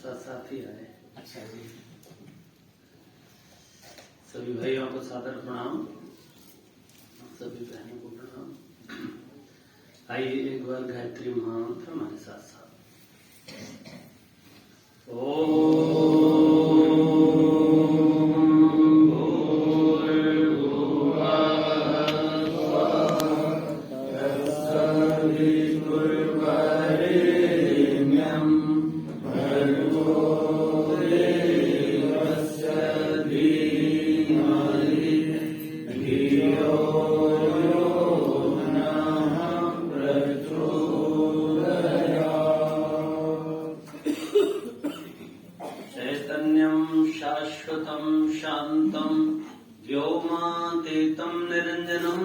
साथ साथ ही आए। अच्छा जी। सभी भाइयों को सादर प्रणाम, सभी बहनों को प्रणाम। आइए एक बार गायत्री महामंत्र हमारे साथ साथ। चैतन्यं शाश्वतं शान्तं व्योमातीतं निरञ्जनं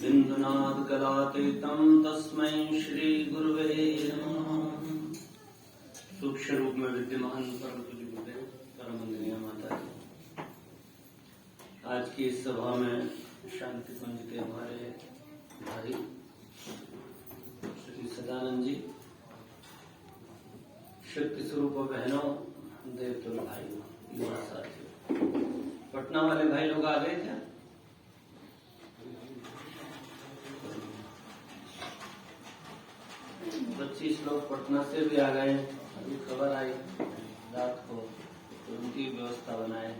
बिन्दुनादकलातीतं तस्मै श्री गुरुवे नमः। सूक्ष्म रूप में विद्यमान परम पूज्य गुरुदेव परम वंदनीय माता जी, आज की इस सभा में शांति कुंज के हमारे भाई श्री सदानंद जी, शक्ति स्वरूप बहनों, देवतुल भाइयों, युवा साथियों, पटना वाले भाई लोग आ गए क्या? 25 लोग पटना से भी आ गए। अभी खबर आई रात को, तो उनकी व्यवस्था बनाए।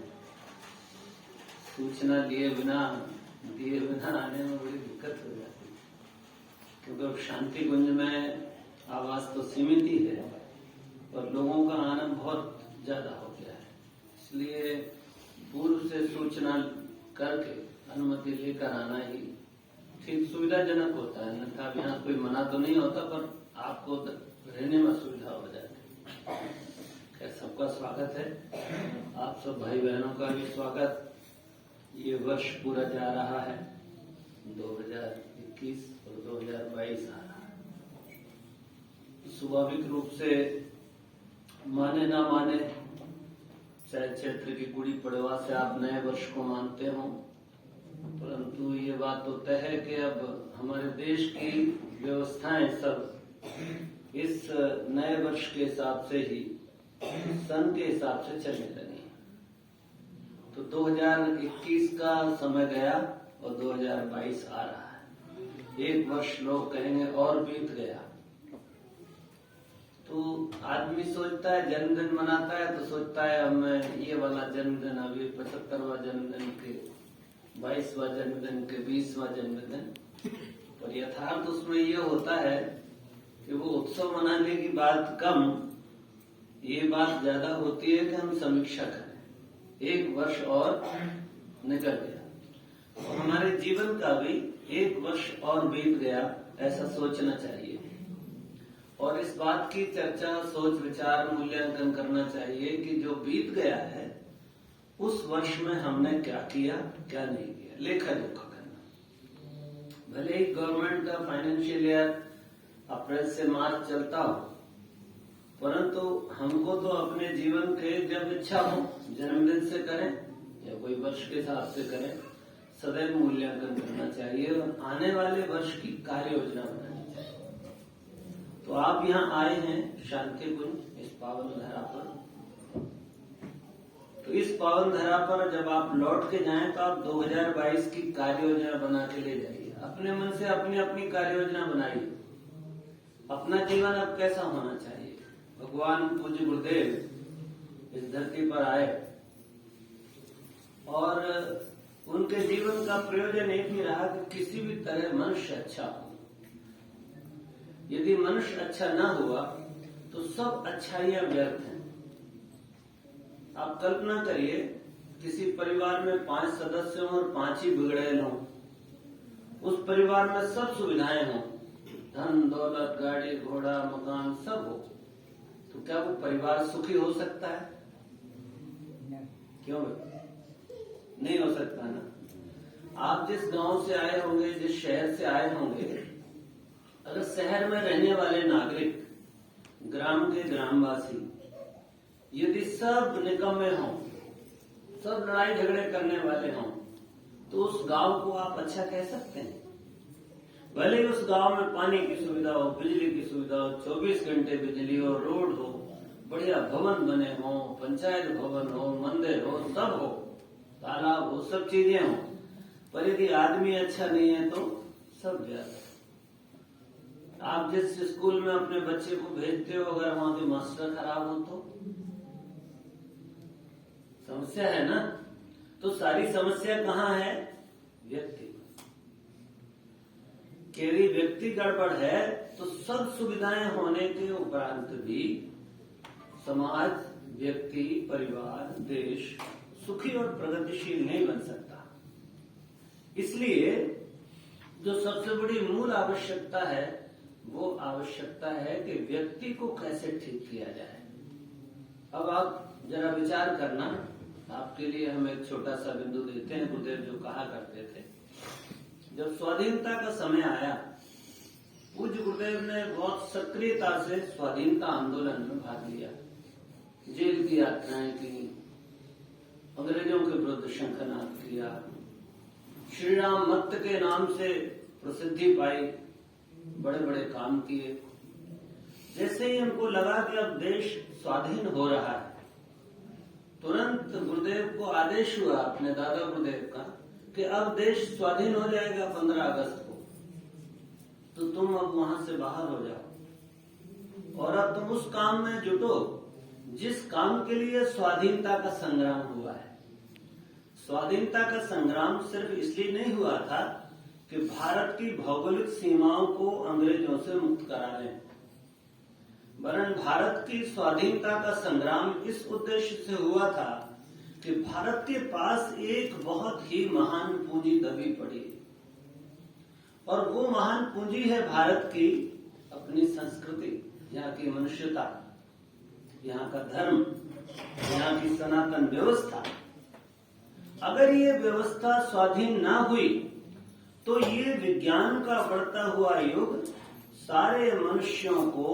सूचना दिए बिना आने में बड़ी दिक्कत हो जाती है, क्योंकि अब शांति कुंज में आवाज तो सीमित ही है और लोगों का आना बहुत ज्यादा हो गया है। इसलिए पूर्व से सूचना करके अनुमति लेकर आना ही ठीक सुविधाजनक होता है। अन्यथा अब यहाँ कोई मना तो नहीं होता, पर आपको रहने में सुविधा हो जाती है। सबका स्वागत है, आप सब भाई बहनों का भी स्वागत। ये वर्ष पूरा जा रहा है, 2021 और 2022 आ रहा है। स्वाभाविक रूप से माने ना माने, चाहे क्षेत्र की गुड़ी पड़वा से आप नए वर्ष को मानते हो, परंतु ये बात तो तय है कि अब हमारे देश की व्यवस्थाएं सब इस नए वर्ष के हिसाब से ही, सन के हिसाब से चलने लगी। तो 2021 का समय गया और 2022 आ रहा है। एक वर्ष लोग कहेंगे और बीत गया। तो आदमी सोचता है, जन्मदिन मनाता है तो सोचता है अब मैं ये वाला जन्मदिन, अभी 75वां जन्मदिन के 22वां जन्मदिन के 20वां जन्मदिन, पर यथार्थ उसमें ये होता है कि वो उत्सव मनाने की बात कम, ये बात ज्यादा होती है कि हम समीक्षा करें। एक वर्ष और निकल गया और हमारे जीवन का भी एक वर्ष और बीत गया, ऐसा सोचना चाहिए। और इस बात की चर्चा, सोच विचार, मूल्यांकन करना चाहिए कि जो बीत गया है उस वर्ष में हमने क्या किया, क्या नहीं किया, लेखा जोखा करना। भले ही गवर्नमेंट का फाइनेंशियल ईयर अप्रैल से मार्च चलता हो, परंतु हमको तो अपने जीवन के जब इच्छा हो, जन्मदिन से करें या कोई वर्ष के हिसाब से करें, सदैव मूल्यांकन करना चाहिए और आने वाले वर्ष की कार्य योजना बनानी चाहिए। तो आप यहाँ आए हैं शांति कुंज, इस पावन धरा पर। तो इस पावन धरा पर जब आप लौट के जाएं तो आप 2022 की कार्य योजना बना के ले जाइए। अपने मन से अपनी अपनी कार्य योजना बनाइए। अपना जीवन अब कैसा होना चाहिए। भगवान पूज्य गुरुदेव इस धरती पर आए और उनके जीवन का प्रयोजन एक ही रहा कि किसी भी तरह मनुष्य अच्छा हो। यदि मनुष्य अच्छा ना हुआ तो सब अच्छाइयां व्यर्थ हैं। आप कल्पना करिए, किसी परिवार में 5 सदस्य हों और 5 ही बिगड़ेल हों। उस परिवार में सब सुविधाएं हों, धन दौलत, गाड़ी घोड़ा, मकान सब हो, तो क्या वो परिवार सुखी हो सकता है? क्यों नहीं हो सकता ना। आप जिस गांव से आए होंगे, जिस शहर से आए होंगे, अगर शहर में रहने वाले नागरिक, ग्राम के ग्रामवासी यदि सब निकम्मे हों, सब लड़ाई झगड़े करने वाले हों, तो उस गांव को आप अच्छा कह सकते हैं? भले ही उस गांव में पानी की सुविधा हो, बिजली की सुविधा हो, 24 घंटे बिजली हो, रोड हो, बढ़िया भवन बने हो, पंचायत भवन हो, मंदिर हो, सब हो, तालाब हो, सब चीजें हो, पर यदि आदमी अच्छा नहीं है तो सब व्यर्थ। आप जिस स्कूल में अपने बच्चे को भेजते हो, अगर वहां के मास्टर खराब हो तो समस्या है ना। तो सारी समस्या कहाँ है? व्यक्ति। केवल व्यक्ति गड़बड़ है तो सब सुविधाएं होने के उपरांत भी समाज, व्यक्ति, परिवार, देश सुखी और प्रगतिशील नहीं बन सकता। इसलिए जो सबसे बड़ी मूल आवश्यकता है वो आवश्यकता है कि व्यक्ति को कैसे ठीक किया जाए। अब आप जरा विचार करना, आपके लिए हम एक छोटा सा बिंदु देते हैं। गुरुदेव जो कहा करते थे, जब स्वाधीनता का समय आया, पूज्य गुरुदेव ने बहुत सक्रियता से स्वाधीनता आंदोलन में भाग लिया, जेल की यात्राएं की, अंग्रेजों के विरुद्ध शंखनाद किया, श्री राम मत के नाम से प्रसिद्धि पाई, बड़े बड़े काम किए। जैसे ही उनको लगा कि अब देश स्वाधीन हो रहा है, तुरंत गुरुदेव को आदेश हुआ अपने दादा गुरुदेव का कि अब देश स्वाधीन हो जाएगा 15 अगस्त को, तो तुम अब वहां से बाहर हो जाओ और अब तुम उस काम में जुटो जिस काम के लिए स्वाधीनता का संग्राम हुआ है। स्वाधीनता का संग्राम सिर्फ इसलिए नहीं हुआ था कि भारत की भौगोलिक सीमाओं को अंग्रेजों से मुक्त करा लें, वरन भारत की स्वाधीनता का संग्राम इस उद्देश्य से हुआ था कि भारत के पास एक बहुत ही महान पूंजी दबी पड़ी, और वो महान पूंजी है भारत की अपनी संस्कृति, यहाँ की मनुष्यता, यहाँ का धर्म, यहाँ की सनातन व्यवस्था। अगर ये व्यवस्था स्वाधीन ना हुई तो ये विज्ञान का बढ़ता हुआ युग सारे मनुष्यों को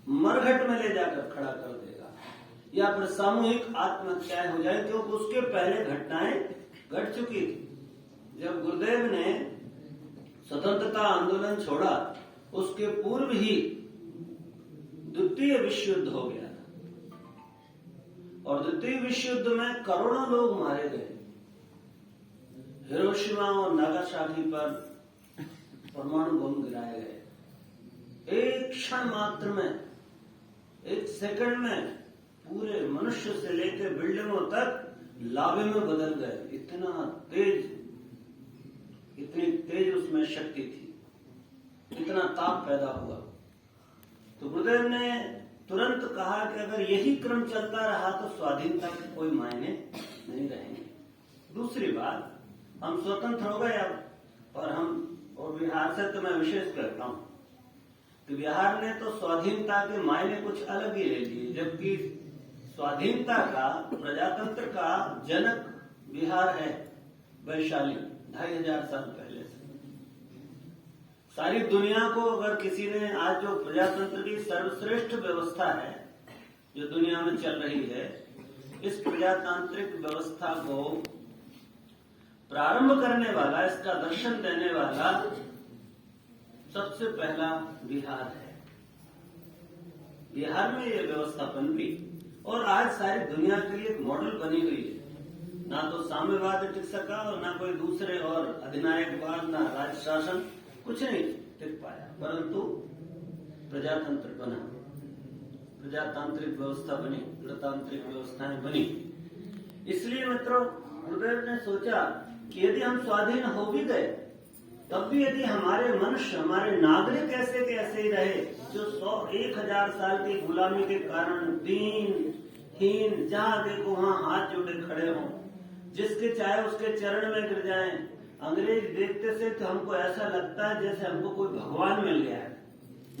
मरघट में ले जाकर खड़ा कर देगा, या फिर सामूहिक आत्महत्याएं हो जाए, क्योंकि उसके पहले घटनाएं घट चुकी थी। जब गुरुदेव ने स्वतंत्रता आंदोलन छोड़ा, उसके पूर्व ही द्वितीय विश्व युद्ध हो गया था, और द्वितीय विश्व युद्ध में करोड़ों लोग मारे गए। हिरोशिमा और नागासाकी पर परमाणु बम गिराए गए। एक क्षण मात्र में, एक सेकंड में पूरे मनुष्य से लेकर बिल्डिंगों तक लावे में बदल गए। इतना तेज, इतनी तेज उसमें शक्ति थी, इतना ताप पैदा हुआ। तो गुरुदेव ने तुरंत कहा कि अगर यही क्रम चलता रहा तो स्वाधीनता के कोई मायने नहीं रहेंगे। दूसरी बात, हम स्वतंत्र हो गए अब, और हम, और बिहार से तो मैं विशेष करता हूं कि बिहार ने तो स्वाधीनता के मायने कुछ अलग ही ले लिए, जबकि स्वाधीनता का, प्रजातंत्र का जनक बिहार है, वैशाली, 2500 साल पहले से। सारी दुनिया को अगर किसी ने आज जो प्रजातंत्र की सर्वश्रेष्ठ व्यवस्था है जो दुनिया में चल रही है, इस प्रजातांत्रिक व्यवस्था को प्रारंभ करने वाला, इसका दर्शन देने वाला सबसे पहला बिहार है। बिहार में ये व्यवस्था पनपी और आज सारी दुनिया के लिए एक मॉडल बनी हुई है। ना तो साम्यवाद टिक सका और ना कोई दूसरे और अधिनायकवाद, ना राज शासन, कुछ नहीं टिक पाया, परंतु प्रजातंत्र बना, प्रजातांत्रिक व्यवस्था बनी, गणतांत्रिक व्यवस्थाएं बनी। इसलिए मित्रों, गुरुदेव ने सोचा कि यदि हम स्वाधीन हो भी गए, तब भी यदि हमारे मनुष्य, हमारे नागरिक ऐसे के ऐसे ही रहे, जो 100-1000 साल की गुलामी के कारण दीन हीन, जहाँ देखो वहाँ हाथ जोड़े खड़े हों, जिसके चाहे उसके चरण में गिर जाएं। अंग्रेज देखते से तो हमको ऐसा लगता है जैसे हमको कोई भगवान मिल गया है।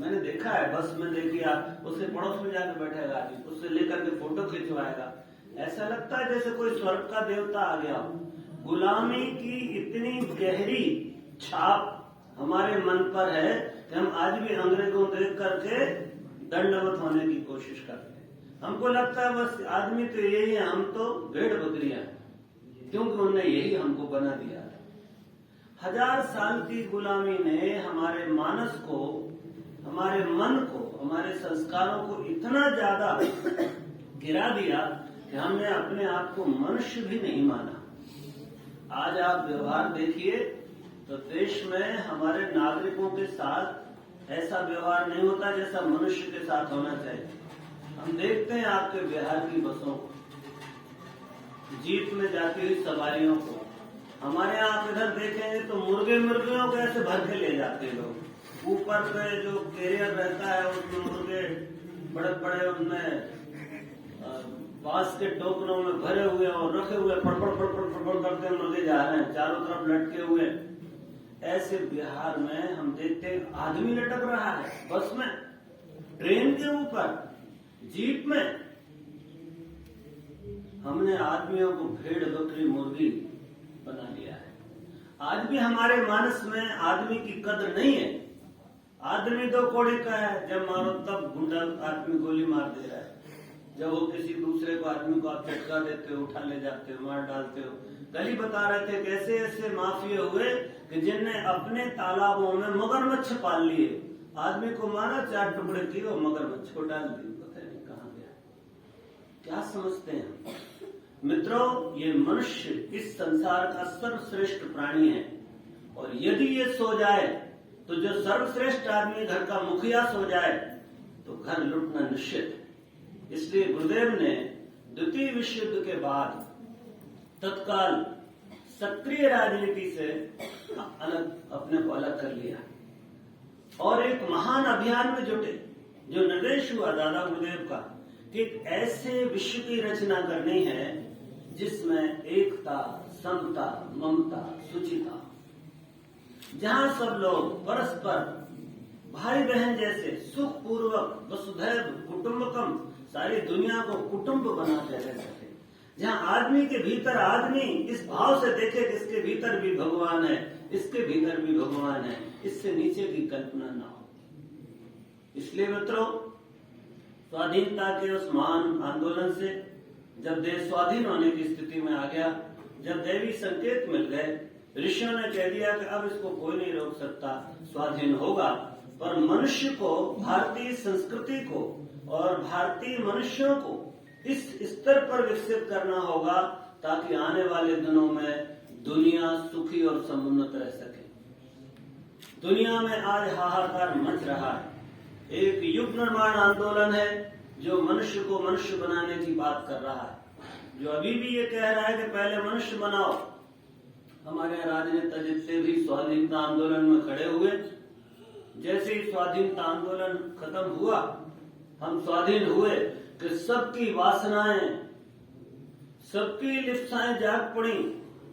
मैंने देखा है, बस में देखिए, उसके पड़ोस में जाकर बैठेगा आदमी, उससे लेकर के फोटो खिंचवाएगा, ऐसा लगता है जैसे कोई स्वर्ग का देवता आ गया हो। गुलामी की इतनी गहरी छाप हमारे मन पर है कि हम आज भी अंग्रेजों देख करके दंडवत होने की कोशिश करते हैं। हमको लगता है बस आदमी तो यही है, हम तो भेड़ बकरियां हैं, क्योंकि उन्होंने यही हमको बना दिया है। 1000 साल की गुलामी ने हमारे मानस को, हमारे मन को, हमारे संस्कारों को इतना ज्यादा गिरा दिया कि हमने अपने आप को मनुष्य भी नहीं माना। आज आप व्यवहार देखिए तो देश में हमारे नागरिकों के साथ ऐसा व्यवहार नहीं होता जैसा मनुष्य के साथ होना चाहिए। हम देखते हैं आपके बिहार की बसों को, जीप में जाती हुई सवारियों को। हमारे यहाँ आप इधर देखेंगे तो मुर्गियों को ऐसे भर के ले जाते हैं लोग। ऊपर पे जो कैरियर रहता है उसमें मुर्गे बड़े बड़े उनमें बांस के टोकरों में भरे हुए और रखे हुए फड़फड़ फड़फड़ फड़फड़ करते मुर्गे जा रहे हैं, चारों तरफ लटके हुए। ऐसे बिहार में हम देखते हैं आदमी लटक रहा है बस में, ट्रेन के ऊपर, जीप में। हमने आदमियों को भेड़ बकरी मुर्गी बना लिया है। आज भी हमारे मानस में आदमी की कदर नहीं है। आदमी दो कौड़ी का है, जब मारो तब गुंडा आदमी गोली मार दे रहा है। जब वो किसी दूसरे को आदमी को आप झटका देते हो, उठा ले जाते हो, मार डालते हो। कल ही बता रहे थे कैसे ऐसे माफिया हुए कि जिनने अपने तालाबों में मगरमच्छ पाल लिए, आदमी को मारा, 4 टुकड़े किए और मगरमच्छ को डाल दिए, पता नहीं कहाँ गया। क्या समझते हैं मित्रों, ये मनुष्य इस संसार का सर्वश्रेष्ठ प्राणी है। और यदि ये सो जाए तो जो सर्वश्रेष्ठ आदमी घर का मुखिया सो जाए तो घर लुटना निश्चित है। इसलिए गुरुदेव ने द्वितीय विश्व युद्ध के बाद तत्काल सक्रिय राजनीति से अपने को अलग कर लिया और एक महान अभियान में जुटे, जो निर्देश हुआ दादा गुरुदेव का कि एक ऐसे विश्व की रचना करनी है जिसमें एकता, समता, ममता, शुचिता, जहां सब लोग परस्पर भाई बहन जैसे सुख पूर्वक वसुधैव कुटुंबकम सारी दुनिया को कुटुंब बनाते रह सके, जहां आदमी के भीतर आदमी इस भाव से देखे कि इसके भीतर भी भगवान है, इसके भीतर भी भगवान है, इससे नीचे की कल्पना ना हो। इसलिए मित्रों, स्वाधीनता के उस महान आंदोलन से जब देश स्वाधीन होने की स्थिति में आ गया, जब दैवी संकेत मिल गए, ऋषियों ने कह दिया कि अब इसको कोई नहीं रोक सकता, स्वाधीन होगा। पर मनुष्य को, भारतीय संस्कृति को और भारतीय मनुष्यों को इस स्तर पर विकसित करना होगा ताकि आने वाले दिनों में दुनिया सुखी और समुन्नत रह सके। दुनिया में आज हाहाकार मच रहा है। एक युग निर्माण आंदोलन है जो मनुष्य को मनुष्य बनाने की बात कर रहा है, जो अभी भी ये कह रहा है कि पहले मनुष्य बनाओ। हमारे राजनेता जितने भी स्वाधीनता आंदोलन में खड़े हुए, जैसे ही स्वाधीनता आंदोलन खत्म हुआ, हम स्वाधीन हुए कि सबकी वासनाएं, सबकी लिप्साएं जाग पड़ी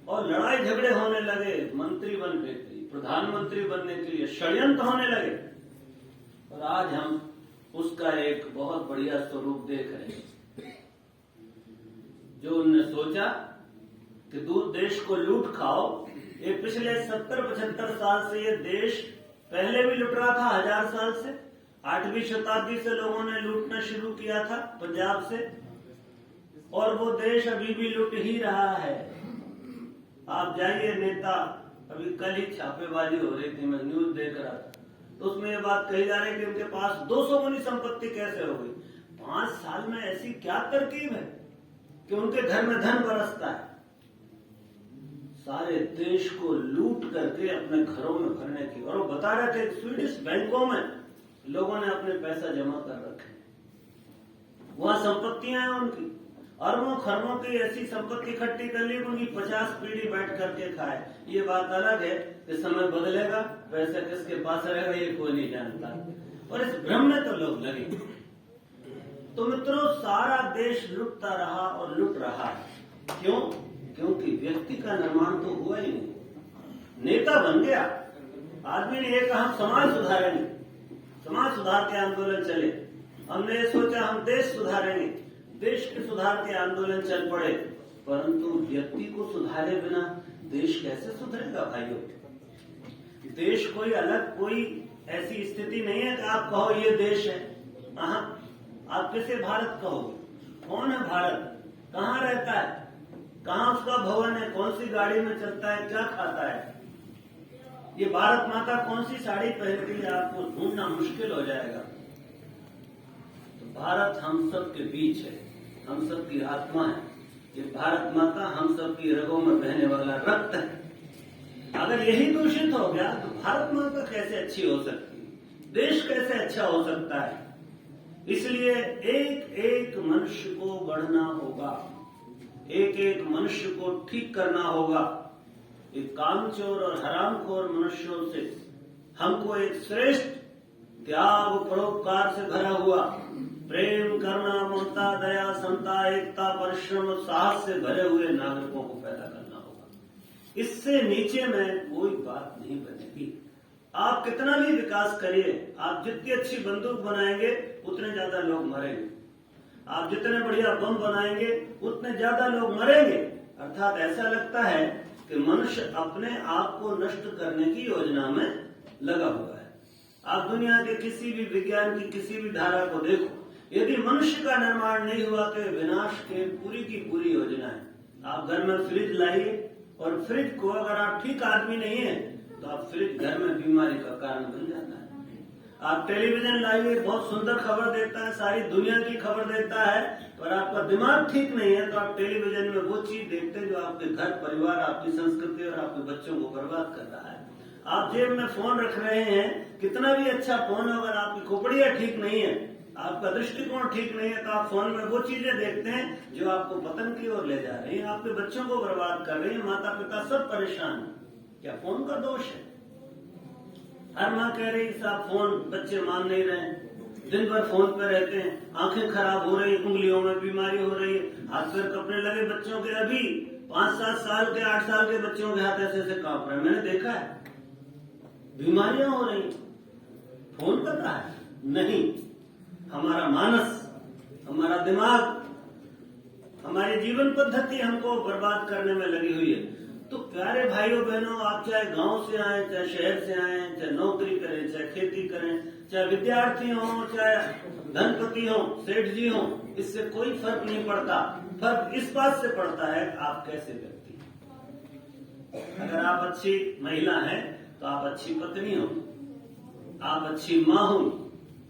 और लड़ाई झगड़े होने लगे। मंत्री बनने के लिए, प्रधानमंत्री बनने के लिए षड्यंत्र होने लगे। और आज हम उसका एक बहुत बढ़िया स्वरूप देख रहे हैं। जो उनने सोचा कि दूर देश को लूट खाओ, ये पिछले 70-75 साल से ये देश पहले भी लुट रहा था, 1000 साल से। 8वीं शताब्दी से लोगों ने लूटना शुरू किया था पंजाब से, और वो देश अभी भी लुट ही रहा है। आप जाइए, नेता, अभी कल ही छापेबाजी हो रही थी, मैं न्यूज देख रहा था, तो उसमें ये बात कही जा रही है कि उनके पास 200 गुनी संपत्ति कैसे हो गई। 5 साल में ऐसी क्या तरकीब है कि उनके घर में धन बरसता है। सारे देश को लूट करके अपने घरों में भरने की। और वो बता रहे थे स्वीडिश बैंकों में लोगों ने अपने पैसा जमा कर रखे, वहां संपत्तियां हैं उनकी, अरबों खरबों की ऐसी संपत्ति इकट्ठी कर ली, उनकी 50 पीढ़ी बैठ करके खाए। ये बात अलग है कि समय बदलेगा, पैसा किसके पास रहेगा ये कोई नहीं जानता, और इस भ्रम में तो लोग लगे। तो मित्रों, सारा देश लुटता रहा और लुट रहा है। क्यों? क्योंकि व्यक्ति का निर्माण तो हुआ ही नहीं। नेता बन गया, आदमी ने ये कहा हम समाज सुधारेंगे, समाज सुधार के आंदोलन चले। हमने ये सोचा हम देश सुधारेंगे, देश के सुधार के आंदोलन चल पड़े। परंतु व्यक्ति को सुधारे बिना देश कैसे सुधरेगा भाइयों? देश कोई अलग, कोई ऐसी स्थिति नहीं है कि आप कहो ये देश है। आप किसे भारत कहोगे? कौन है भारत? कहाँ रहता है? कहाँ उसका भवन है? कौन सी गाड़ी में चलता है? क्या खाता है? ये भारत माता कौन सी साड़ी पहनती है? आपको ढूंढना मुश्किल हो जाएगा। तो भारत हम सब के बीच है, हम सबकी आत्मा है। ये भारत माता हम सबकी रगों में बहने वाला रक्त है। अगर यही दूषित हो गया तो भारत माता कैसे अच्छी हो सकती है, देश कैसे अच्छा हो सकता है। इसलिए एक एक मनुष्य को बढ़ना होगा, एक एक मनुष्य को ठीक करना होगा। एक कामचोर और हरामखोर मनुष्यों से हमको एक श्रेष्ठ त्याग परोपकार से भरा हुआ प्रेम, करुणा, ममता, दया, समता, एकता, परिश्रम और साहस से भरे हुए नागरिकों को पैदा करना होगा। इससे नीचे में कोई बात नहीं बनेगी। आप कितना भी विकास करिए, आप जितनी अच्छी बंदूक बनाएंगे उतने ज्यादा लोग मरेंगे, आप जितने बढ़िया बम बनाएंगे उतने ज्यादा लोग मरेंगे। अर्थात ऐसा लगता है कि मनुष्य अपने आप को नष्ट करने की योजना में लगा हुआ है। आप दुनिया के किसी भी विज्ञान की किसी भी धारा को देखो, यदि मनुष्य का निर्माण नहीं हुआ तो विनाश के पूरी की पूरी योजना है। आप घर में फ्रिज लाइए और फ्रिज को अगर आप ठीक आदमी नहीं है तो आप फ्रिज घर में बीमारी का कारण बन जाता है। आप टेलीविजन लाइए, बहुत सुंदर खबर देता है, सारी दुनिया की खबर देता है, पर आपका दिमाग ठीक नहीं है तो आप टेलीविजन में वो चीज देखते हैं जो आपके घर परिवार, आपकी संस्कृति और आपके बच्चों को बर्बाद कर रहा है। आप जेब में फोन रख रहे हैं, कितना भी अच्छा फोन हो, अगर आपकी खोपड़ियां ठीक नहीं है, आपका दृष्टिकोण ठीक नहीं है तो आप फोन में वो चीजें देखते हैं जो आपको पतन की ओर ले जा रही है, आपके बच्चों को बर्बाद कर रही है। माता पिता सब परेशान है। क्या फोन का दोष है? हर माँ कह रही साहब फोन बच्चे मान नहीं रहे, दिन भर फोन पे रहते हैं, आंखें खराब हो रही, उंगलियों में बीमारी हो रही है, हाथ पैर कपने लगे बच्चों के। अभी 5-7 साल के 8 साल के बच्चों के हाथ ऐसे ऐसे कांप रहे हैं, मैंने देखा है, बीमारियां हो रही। फोन कर रहा है नहीं, हमारा मानस, हमारा दिमाग, हमारी जीवन पद्धति हमको बर्बाद करने में लगी हुई है। तो प्यारे भाइयों बहनों, आप चाहे गांव से आए, चाहे शहर से आए, चाहे नौकरी करें, चाहे खेती करें, चाहे विद्यार्थी हो, चाहे धनपति हो, सेठ जी हो, इससे कोई फर्क नहीं पड़ता। फर्क इस बात से पड़ता है आप कैसे व्यक्ति। अगर आप अच्छी महिला हैं तो आप अच्छी पत्नी हो, आप अच्छी माँ हो,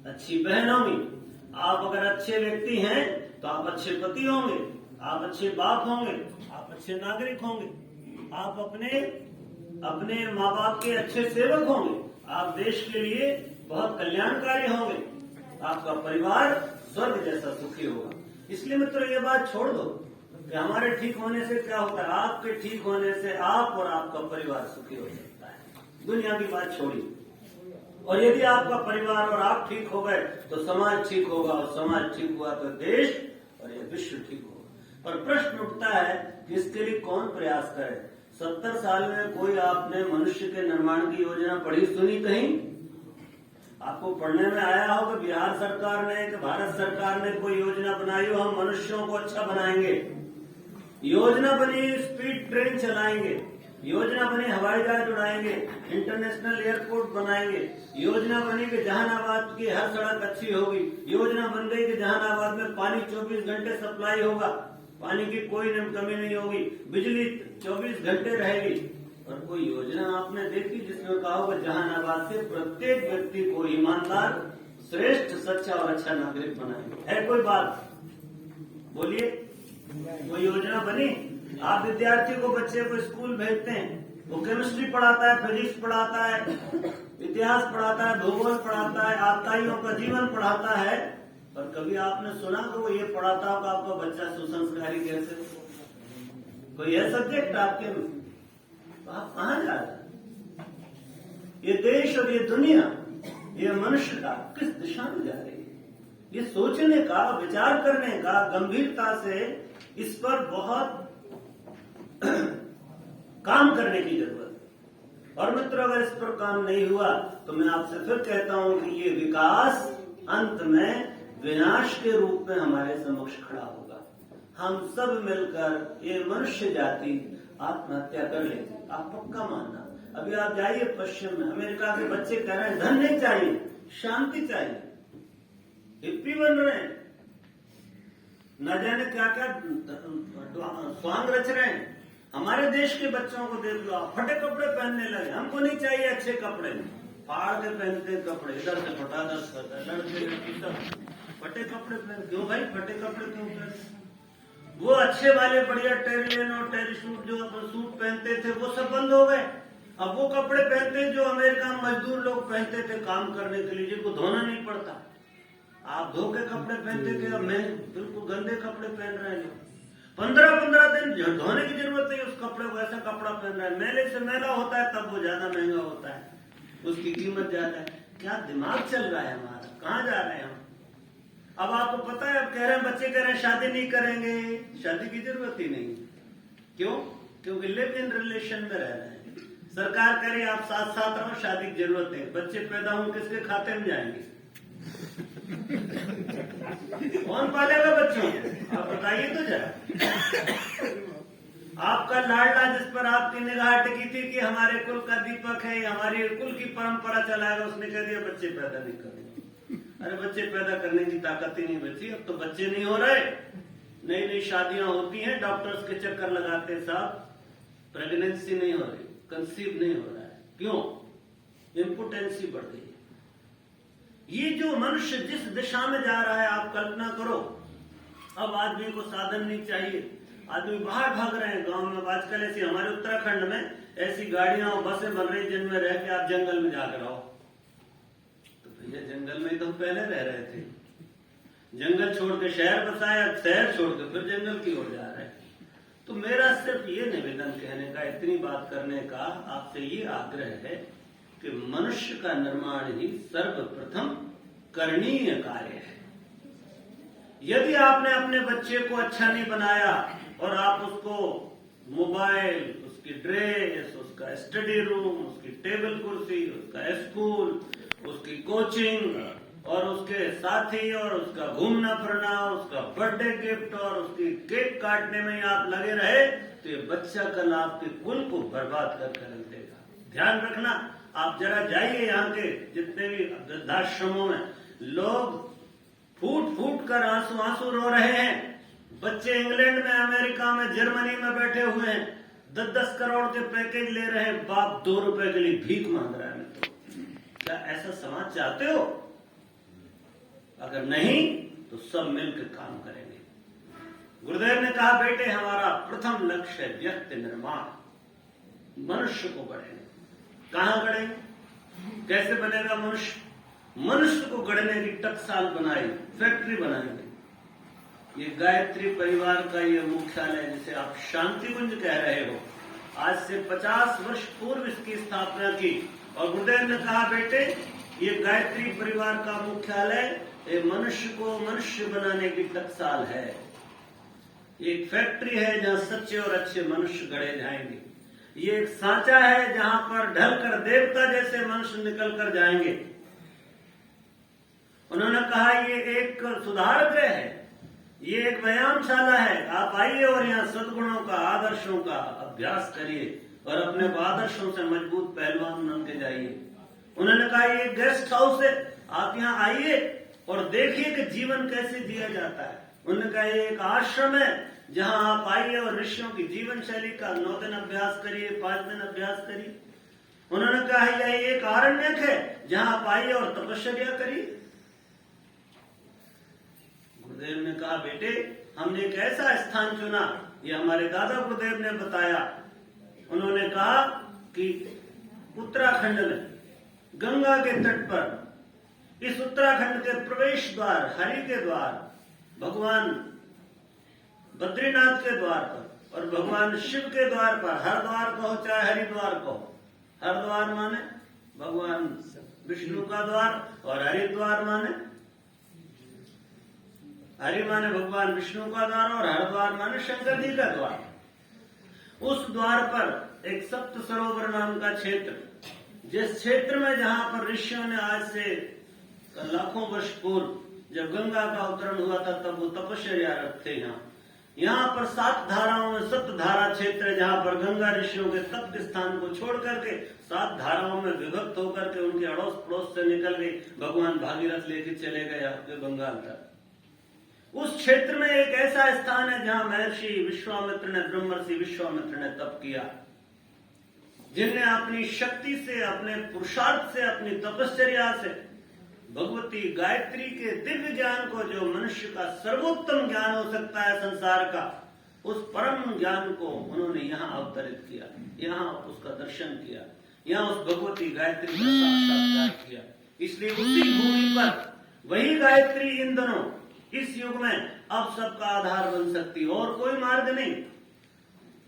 अच्छी बहन होंगी। आप अगर अच्छे व्यक्ति हैं तो आप अच्छे पति होंगे, आप अच्छे बाप होंगे, आप अच्छे नागरिक होंगे, आप अपने माँ बाप के अच्छे सेवक होंगे, आप देश के लिए बहुत कल्याणकारी होंगे, आपका परिवार स्वर्ग जैसा सुखी होगा। इसलिए मित्रों ये बात छोड़ दो कि हमारे ठीक होने से क्या होता है। आपके ठीक होने से आप और आपका परिवार सुखी हो सकता है। दुनिया की बात छोड़िए। और यदि आपका परिवार और आप ठीक हो गए तो समाज ठीक होगा, और समाज ठीक हुआ तो देश और ये विश्व ठीक होगा। पर प्रश्न उठता है कि इसके लिए कौन प्रयास करे। 70 साल में कोई आपने मनुष्य के निर्माण की योजना पढ़ी सुनी कहीं? आपको पढ़ने में आया हो कि बिहार सरकार ने, कि भारत सरकार ने कोई योजना बनाई हो, हम मनुष्यों को अच्छा बनाएंगे। योजना बनी स्पीड ट्रेन चलाएंगे, योजना बनी हवाई जहाज उड़ाएंगे, इंटरनेशनल एयरपोर्ट बनाएंगे, योजना बनी कि जहानाबाद की हर सड़क अच्छी होगी, योजना बन गई कि जहानाबाद में पानी 24 घंटे सप्लाई होगा, पानी की कोई कमी नहीं होगी, बिजली 24 घंटे रहेगी। और कोई योजना आपने देखी जिसमें कहा होगा जहानाबाद से प्रत्येक व्यक्ति को ईमानदार, श्रेष्ठ, सच्चा और अच्छा नागरिक बनाएंगे? है कोई बात? बोलिए, कोई योजना बनी? आप विद्यार्थी को, बच्चे को स्कूल भेजते हैं, वो केमिस्ट्री पढ़ाता है, फिजिक्स पढ़ाता है, इतिहास पढ़ाता है, भूगोल पढ़ाता है, आबकाइयों का जीवन पढ़ाता है, पर कभी आपने सुना कि वो ये पढ़ाता होगा आपका बच्चा सुसंस्कारी कैसे? कोई है सब्जेक्ट आपके में? तो आप कहाँ जा रहे हैं? ये देश और ये दुनिया, ये मनुष्यता किस दिशा में जा रही है? ये सोचने का, विचार करने का, गंभीरता से इस पर बहुत काम करने की जरूरत है। और मित्रों, अगर इस पर काम नहीं हुआ तो मैं आपसे फिर कहता हूं कि ये विकास अंत में विनाश के रूप में हमारे समक्ष खड़ा होगा। हम सब मिलकर ये मनुष्य जाति आत्महत्या कर लेगी, आप पक्का मानना। अभी आप जाइए पश्चिम में, अमेरिका के बच्चे कह रहे हैं धन नहीं चाहिए, शांति चाहिए, हिप्पी बन रहे हैं, न जाने क्या क्या स्वांग रच रहे हैं। हमारे देश के बच्चों को देख लो, आप फटे कपड़े पहनने लगे। हमको नहीं चाहिए अच्छे कपड़े, फाड़ के पहनते कपड़े, इधर से फटा, लड़के लड़की सब फटे कपड़े पहन। क्यों भाई फटे कपड़े क्यों पहन? वो अच्छे वाले बढ़िया टेरिलियन और टेरिसूट जो अपन सूट पहनते थे वो सब बंद हो गए। अब वो कपड़े पहनते जो अमेरिका में मजदूर लोग पहनते थे काम करने के लिए, जिनको धोना नहीं पड़ता। आप धो के कपड़े पहनते थे, अब मैं बिल्कुल गंदे कपड़े पहन रहे हैं। 15-15 दिन धोने की जरूरत नहीं, उस कपड़े को ऐसा कपड़ा पहन रहा है। मेले से मेला होता है तब वो ज्यादा महंगा होता है, उसकी कीमत ज्यादा है। क्या दिमाग चल रहा है हमारा, कहाँ जा रहे हैं हम? अब आपको पता है, अब कह रहे हैं बच्चे कह रहे हैं शादी नहीं करेंगे, शादी की जरूरत ही नहीं। क्यों? क्योंकि लिव इन रिलेशन में रह रहे हैं। सरकार कह रही है आप साथ साथ रहो, शादी की जरूरत नहीं। बच्चे पैदा हों किसके खाते में जाएंगे? कौन पालेगा बच्चों? आप बताइए तो जरा। आपका लाडला जिस पर आपकी निगाह टिकी थी कि हमारे कुल का दीपक है, हमारी कुल की परंपरा चलाएगा, उसने कह दिया बच्चे पैदा नहीं करेंगे। अरे बच्चे पैदा करने की ताकत ही नहीं बची, अब तो बच्चे नहीं हो रहे। नई नई शादियां होती हैं, डॉक्टर्स के चक्कर लगाते साहब, प्रेगनेंसी नहीं हो रही, कंसीव नहीं हो रहा है। क्यों? इम्पोटेंसी बढ़ गई है। ये जो मनुष्य जिस दिशा में जा रहा है, आप कल्पना करो। अब आदमी को साधन नहीं चाहिए, आदमी बाहर भाग रहे हैं। गांव में आजकल ऐसी, हमारे उत्तराखंड में ऐसी गाड़ियां और बसें बन रही जिनमें रह के आप जंगल में जाकर आओ। तो भैया जंगल में तो हम पहले रह रहे थे, जंगल छोड़ के शहर बसाया, शहर छोड़ के फिर जंगल की ओर जा रहे हैं। तो मेरा सिर्फ ये निवेदन कहने का, इतनी बात करने का आपसे ये आग्रह है कि मनुष्य का निर्माण ही सर्वप्रथम करणीय कार्य है। यदि आपने अपने बच्चे को अच्छा नहीं बनाया और आप उसको मोबाइल, उसकी ड्रेस, उसका स्टडी रूम, उसकी टेबल कुर्सी, उसका स्कूल, उसकी कोचिंग और उसके साथी और उसका घूमना फिरना, उसका बर्थडे गिफ्ट और उसकी केक काटने में आप लगे रहे, तो ये बच्चा कल आपके कुल को बर्बाद कर रख देगा। ध्यान रखना। आप जरा जाइए, यहाँ के जितने भी वृद्धाश्रमों में लोग फूट फूट कर आंसू आंसू रो रहे हैं। बच्चे इंग्लैंड में, अमेरिका में, जर्मनी में बैठे हुए हैं, 10-10 करोड़ के पैकेज ले रहे हैं, बाप 2 रुपए के लिए भीख मांग रहा है। तो क्या ऐसा समाज चाहते हो? अगर नहीं तो सब मिलकर काम करेंगे। गुरुदेव ने कहा बेटे हमारा प्रथम लक्ष्य है व्यक्ति निर्माण, मनुष्य को गढ़ेंगे। कहां गढ़ेंगे? कैसे बनेगा मनुष्य? मनुष्य को गढ़ने की टकसाल बनाई, फैक्ट्री बनाएंगे। ये गायत्री परिवार का ये मुख्यालय, जिसे आप शांति कुंज कह रहे हो, आज से 50 वर्ष पूर्व इसकी स्थापना की। और गुरुदेव ने कहा बेटे ये गायत्री परिवार का मुख्यालय ये मनुष्य को मनुष्य बनाने की टकसाल है। एक फैक्ट्री है जहां सच्चे और अच्छे मनुष्य गढ़े जाएंगे। ये एक सांचा है जहां पर ढलकर देवता जैसे मनुष्य निकल कर जाएंगे। उन्होंने कहा ये एक सुधार गृह है, ये एक व्यायामशाला है। आप आइए और यहाँ सद्गुणों का, आदर्शों का अभ्यास करिए और अपने आदर्शों से मजबूत पहलवान बन के जाइए। उन्होंने कहा ये गेस्ट हाउस है, आप यहाँ आइए और देखिए कि जीवन कैसे जिया जाता है। उन्होंने कहा ये एक आश्रम है जहां आप आइए और ऋषियों की जीवन शैली का 9 दिन अभ्यास करिए, 5 दिन अभ्यास करिए। उन्होंने कहा यह एक आरण्यक है जहां आप आइए और तपस्या करिए। गुरुदेव ने कहा बेटे हमने एक ऐसा स्थान चुना, ये हमारे दादा गुरुदेव ने बताया। उन्होंने कहा कि उत्तराखंड में गंगा के तट पर, इस उत्तराखंड के प्रवेश द्वार, हरि के द्वार, भगवान बद्रीनाथ के द्वार पर और भगवान शिव के द्वार पर, हरिद्वार कहो चाहे हरिद्वार कहो, हरिद्वार माने भगवान विष्णु का द्वार और हरिद्वार माने, हरि माने भगवान विष्णु का द्वार और हरिद्वार माने शंकर जी का द्वार। उस द्वार पर एक सप्त सरोवर नाम का क्षेत्र, जिस क्षेत्र में जहां पर ऋषियों ने आज से लाखों वर्ष पूर्व जब गंगा का अवतरण हुआ था तब वो तपस्या रखते। यहाँ पर 7 धाराओं में सप्त धारा क्षेत्र है जहां पर गंगा ऋषियों के तप के स्थान को छोड़ करके 7 धाराओं में विभक्त होकर के उनके अड़ोस पड़ोस से निकल गई, भगवान भागीरथ लेके चले गए आपके बंगाल तक। उस क्षेत्र में एक ऐसा स्थान है जहां महर्षि विश्वामित्र ने, ब्रह्मर्षि विश्वामित्र ने तप किया, जिनने अपनी शक्ति से, अपने पुरुषार्थ से, अपनी तपश्चर्या से भगवती गायत्री के दिव्य ज्ञान को, जो मनुष्य का सर्वोत्तम ज्ञान हो सकता है संसार का, उस परम ज्ञान को उन्होंने यहाँ अवतरित किया, यहाँ उसका दर्शन किया, यहाँ उस भगवती गायत्री का साक्षात्कार किया। इसलिए उसी भूमि पर वही गायत्री इन दोनों इस युग में अब सबका आधार बन सकती, और कोई मार्ग नहीं।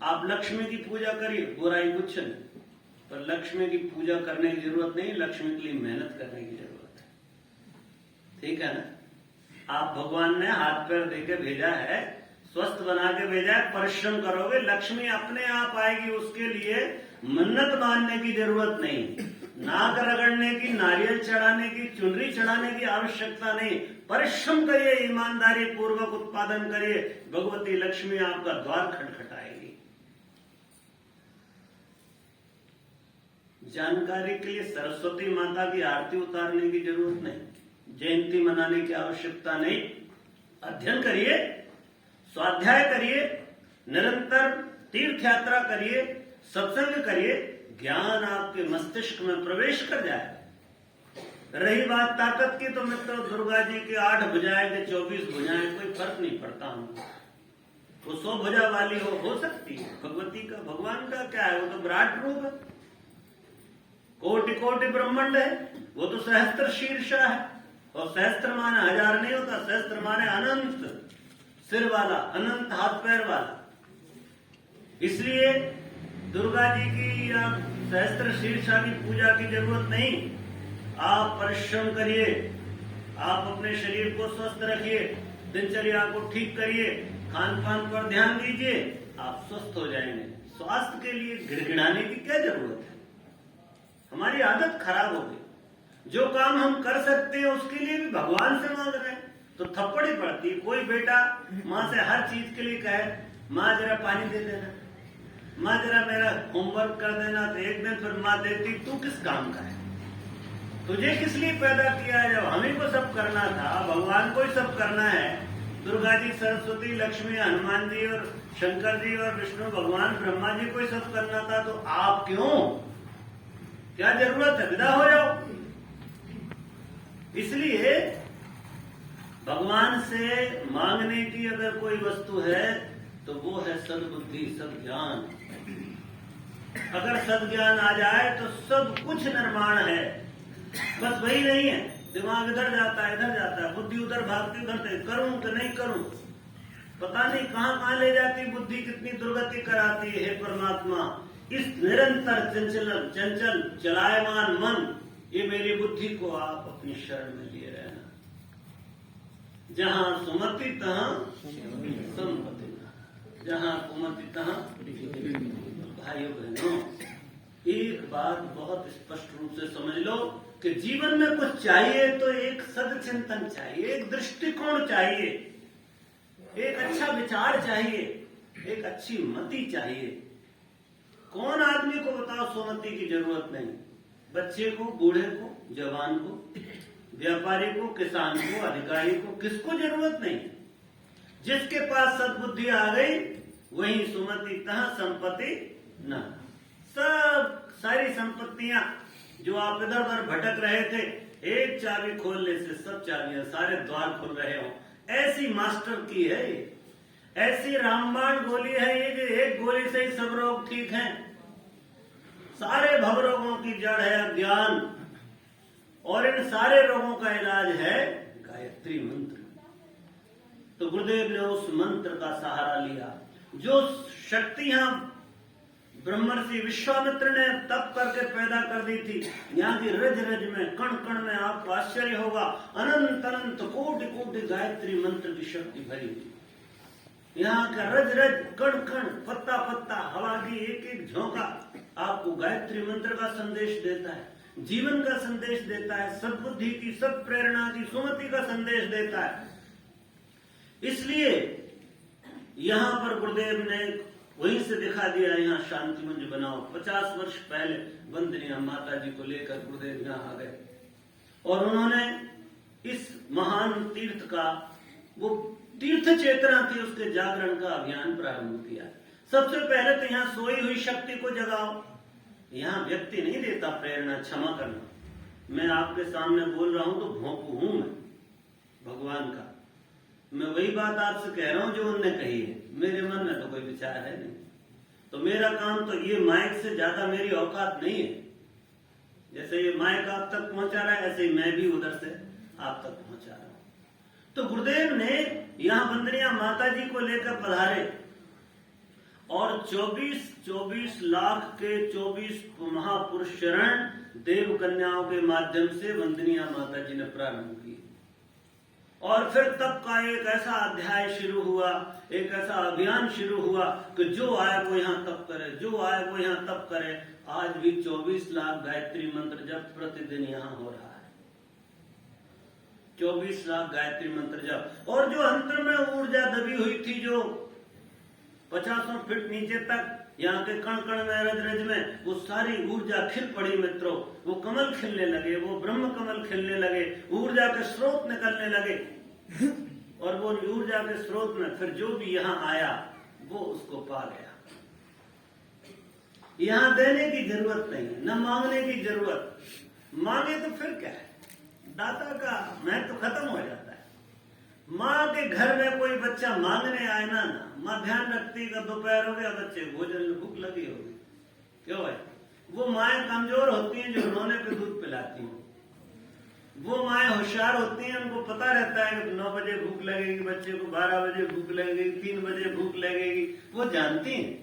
आप लक्ष्मी की पूजा करिए, बुराई कुछ नहीं, पर लक्ष्मी की पूजा करने की जरूरत नहीं, लक्ष्मी के लिए मेहनत करने की जरूरत है। ठीक है ना? आप भगवान ने हाथ पैर देके भेजा है, स्वस्थ बना के भेजा है, परिश्रम करोगे लक्ष्मी अपने आप आएगी। उसके लिए मन्नत मानने की जरूरत नहीं, नाक रगड़ने की, नारियल चढ़ाने की, चुनरी चढ़ाने की आवश्यकता नहीं। परिश्रम करिए, ईमानदारी पूर्वक उत्पादन करिए, भगवती लक्ष्मी आपका द्वार खटखटाएगी। जानकारी के लिए सरस्वती माता की आरती उतारने की जरूरत नहीं, जयंती मनाने की आवश्यकता नहीं। अध्ययन करिए, स्वाध्याय करिए, निरंतर तीर्थ यात्रा करिए, सत्संग करिए, ज्ञान आपके मस्तिष्क में प्रवेश कर जाए। रही बात ताकत की, तो मित्रों दुर्गा जी के 8 भुजाएं के 24 भुजाएं, कोई फर्क नहीं पड़ता हमको। वो 100 भुजा वाली हो सकती है। भगवती का, भगवान का क्या है, वो तो विराट रूप है, कोटि कोटि ब्रह्मांड है, वो तो सहस्त्र शीर्षा है। और सहस्त्र माने 1000 नहीं होता, सहस्त्र माने अनंत सिर वाला, अनंत हाथ पैर वाला। इसलिए दुर्गा जी की या सहस्त्र शीर्षा की पूजा की जरूरत नहीं। आप परिश्रम करिए, आप अपने शरीर को स्वस्थ रखिए, दिनचर्या को ठीक करिए, खान पान पर ध्यान दीजिए, आप स्वस्थ हो जाएंगे। स्वास्थ्य के लिए गिड़गिड़ाने की क्या जरूरत है? हमारी आदत खराब हो गई। जो काम हम कर सकते हैं उसके लिए भी भगवान से मांग रहे हैं तो थप्पड़ ही पड़ती है। कोई बेटा माँ से हर चीज के लिए कहे, माँ जरा पानी दे देना, माँ जरा मेरा होमवर्क कर देना, तो एक दिन फिर माँ देती, तू किस काम का है, तुझे किस लिए पैदा किया है? जब हमें को सब करना था, भगवान को ही सब करना है, दुर्गा जी, सरस्वती, लक्ष्मी, हनुमान जी और शंकर जी और विष्णु भगवान, ब्रह्मा जी को ही सब करना था, तो आप क्यों? क्या जरूरत है? विदा हो जाओ। इसलिए भगवान से मांगने की अगर कोई वस्तु है तो वो है सद्बुद्धि, सद्ज्ञान। अगर सद्ज्ञान आ जाए तो सब कुछ निर्माण है। बस वही नहीं है, दिमाग इधर जाता है, इधर जाता है, बुद्धि उधर भागती, उधर करूं कि नहीं करूं, पता नहीं कहां कहां ले जाती बुद्धि, कितनी दुर्गति कराती है। हे परमात्मा, इस निरंतर चंचल चलायमान मन, ये मेरी बुद्धि को आप अपनी शरण में लिए रहना। जहां सुमति तहां संपत्ति, जहां कुमति तहां। भाइयों बहनों, एक बात बहुत स्पष्ट रूप से समझ लो कि जीवन में कुछ चाहिए तो एक सदचिंतन चाहिए, एक दृष्टिकोण चाहिए, एक अच्छा विचार चाहिए, एक अच्छी मति चाहिए। कौन आदमी को बताओ सुमति की जरूरत नहीं? बच्चे को, बूढ़े को, जवान को, व्यापारी को, किसान को, अधिकारी को, किसको जरूरत नहीं? जिसके पास सद्बुद्धि आ गई वही सुमति तहां संपत्ति न। सब सारी संपत्तियां जो आप इधर उधर भटक रहे थे, एक चाबी खोलने से सब चाबियां, सारे द्वार खुल रहे हो। ऐसी मास्टर की है ये, ऐसी रामबाण गोली है ये, जो एक गोली से ही सब रोग ठीक हैं। सारे भव रोगों की जड़ है अज्ञान, और इन सारे रोगों का इलाज है गायत्री मंत्र। तो गुरुदेव ने उस मंत्र का सहारा लिया। जो शक्तियां ब्रह्मर्षि विश्वामित्र ने तप करके पैदा कर दी थी, यहाँ की रज रज में, कण कण में आपको आश्चर्य होगा, अनंत अनंत कोटि कोटि गायत्री मंत्र की शक्ति भरी हुई। यहाँ का रज रज, कण कण, पत्ता पत्ता, हवा की एक एक झोंका आपको गायत्री मंत्र का संदेश देता है, जीवन का संदेश देता है, सद्बुद्धि की, सद प्रेरणा की, सुमति का संदेश देता है। इसलिए यहाँ पर गुरुदेव ने वहीं से दिखा दिया, यहाँ शांति मंच बनाओ। 50 वर्ष पहले वंदनीय माता जी को लेकर गुरुदेव यहाँ आ गए और उन्होंने इस महान तीर्थ का, वो तीर्थ चेतना थी, उसके जागरण का अभियान प्रारंभ किया। सबसे पहले तो यहाँ सोई हुई शक्ति को जगाओ। यहाँ व्यक्ति नहीं देता प्रेरणा, क्षमा करना। मैं आपके सामने बोल रहा हूं तो भोंपू हूं मैं भगवान का। मैं वही बात आपसे कह रहा हूं जो उनने कही है, मेरे मन में तो कोई विचार है नहीं। तो मेरा काम तो ये माइक से ज्यादा मेरी औकात नहीं है। जैसे ये माइक आप तक पहुंचा रहा है, ऐसे ही मैं भी उधर से आप तक पहुंचा रहा हूं। तो गुरुदेव ने यहाँ बंदरिया माता जी को लेकर पधारे और 24 लाख के 24 महापुरुष शरण देव कन्याओं के माध्यम से वंदनिया माता जी ने प्रारंभ की। और फिर तब का एक ऐसा अध्याय शुरू हुआ, एक ऐसा अभियान शुरू हुआ कि जो आए वो यहाँ तप करे, जो आए वो यहाँ तप करे। आज भी 24 लाख गायत्री मंत्र जप प्रतिदिन यहाँ हो रहा है। 24 लाख गायत्री मंत्र जप। और जो अंतर में ऊर्जा दबी हुई थी, जो 50 फीट नीचे तक यहाँ के कण कण में, रज रज में, वो सारी ऊर्जा खिल पड़ी मित्रों। वो कमल खिलने लगे, वो ब्रह्म कमल खिलने लगे, ऊर्जा के स्रोत निकलने लगे। और वो ऊर्जा के स्रोत में फिर जो भी यहाँ आया वो उसको पा गया। यहाँ देने की जरूरत नहीं, न मांगने की जरूरत। मांगे तो फिर क्या है, दाता का महत्व खत्म हो जाता है। माँ के घर में कोई बच्चा मांगने आए ना, माँ ध्यान रखती का दोपहर हो गया, बच्चे भोजन में भूख लगी होगी। क्यों भाई? वो माएँ कमजोर होती हैं जो रोने पे दूध पिलाती हैं। वो माएँ होशियार होती हैं, उनको पता रहता है कि 9 बजे भूख लगेगी बच्चे को, 12 बजे भूख लगेगी, 3 बजे भूख लगेगी। वो जानती हैं।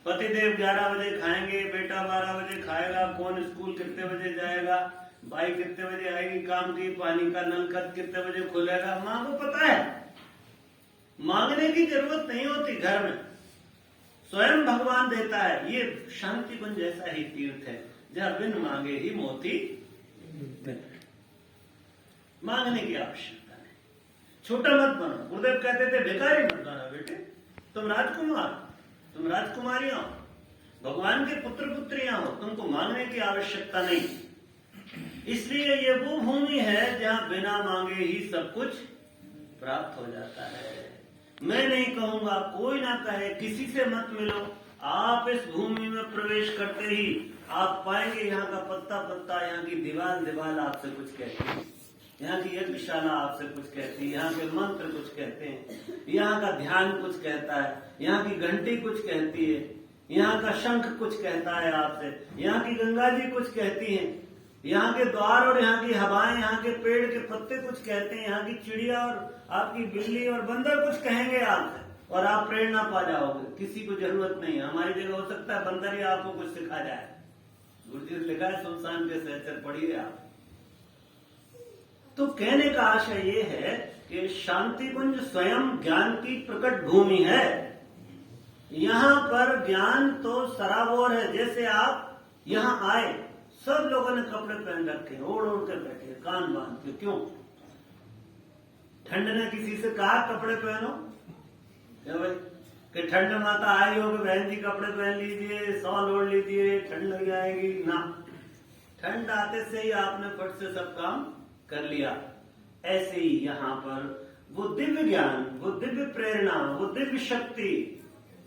पतिदेव 11 बजे खाएंगे, बेटा 12 बजे खाएगा, कौन स्कूल कितने बजे जाएगा, भाई कितने बजे आएगी काम की, पानी का नल कितने बजे खुलेगा, माँ को पता है। मांगने की जरूरत नहीं होती घर में, स्वयं भगवान देता है। ये शांति कुंज जैसा ही तीर्थ है जहाँ बिन मांगे ही मोती मिलते। मांगने की आवश्यकता नहीं। छोटा मत बनो। गुरुदेव कहते थे भिखारी मत बनो बेटे, तुम राजकुमार, तुम राजकुमारियां हो, भगवान के पुत्र पुत्रियां हो, तुमको मांगने की आवश्यकता नहीं। इसलिए ये वो भूमि है जहां बिना मांगे ही सब कुछ प्राप्त हो जाता है। मैं नहीं कहूंगा, कोई ना कहे, किसी से मत मिलो। आप इस भूमि में प्रवेश करते ही आप पाएंगे यहाँ का पत्ता पत्ता, यहाँ की दीवार दीवार आपसे कुछ कहती है, यहाँ की यज्ञशाला आपसे कुछ कहती है, यहाँ के मंत्र कुछ कहते हैं, यहाँ का ध्यान कुछ कहता है, यहाँ की घंटी कुछ कहती है, यहाँ का शंख कुछ कहता है आपसे, यहाँ की गंगा जी कुछ कहती हैं, यहाँ के द्वार और यहाँ की हवाएं, यहाँ के पेड़ के पत्ते कुछ कहते हैं, यहाँ की चिड़िया और आपकी बिल्ली और बंदर कुछ कहेंगे आपसे, और आप प्रेरणा पा जाओगे। किसी को जरूरत नहीं है। हमारी जगह हो सकता है बंदर ही आपको कुछ सिखा जाए। गुरुजी ने लिखा है सुनसान के सहचर, पढ़िए आप। तो कहने का आशय ये है कि शांति कुंज स्वयं ज्ञान की प्रकट भूमि है। यहाँ पर ज्ञान तो सराबोर है। जैसे आप यहाँ आए, सब लोगों ने कपड़े पहन रखे, ओढ़ ओढ़ कर बैठे, कान बांध के। क्यों? ठंड ने किसी से कहा कपड़े पहनो? क्या भाई कि ठंड माता आई हो कि बहन जी कपड़े पहन लीजिए, शॉल ओढ़ लीजिए, ठंड लग जाएगी ना। ठंड आते से ही आपने फट से सब काम कर लिया। ऐसे ही यहाँ पर वो दिव्य ज्ञान, वो दिव्य प्रेरणा, वो दिव्य शक्ति,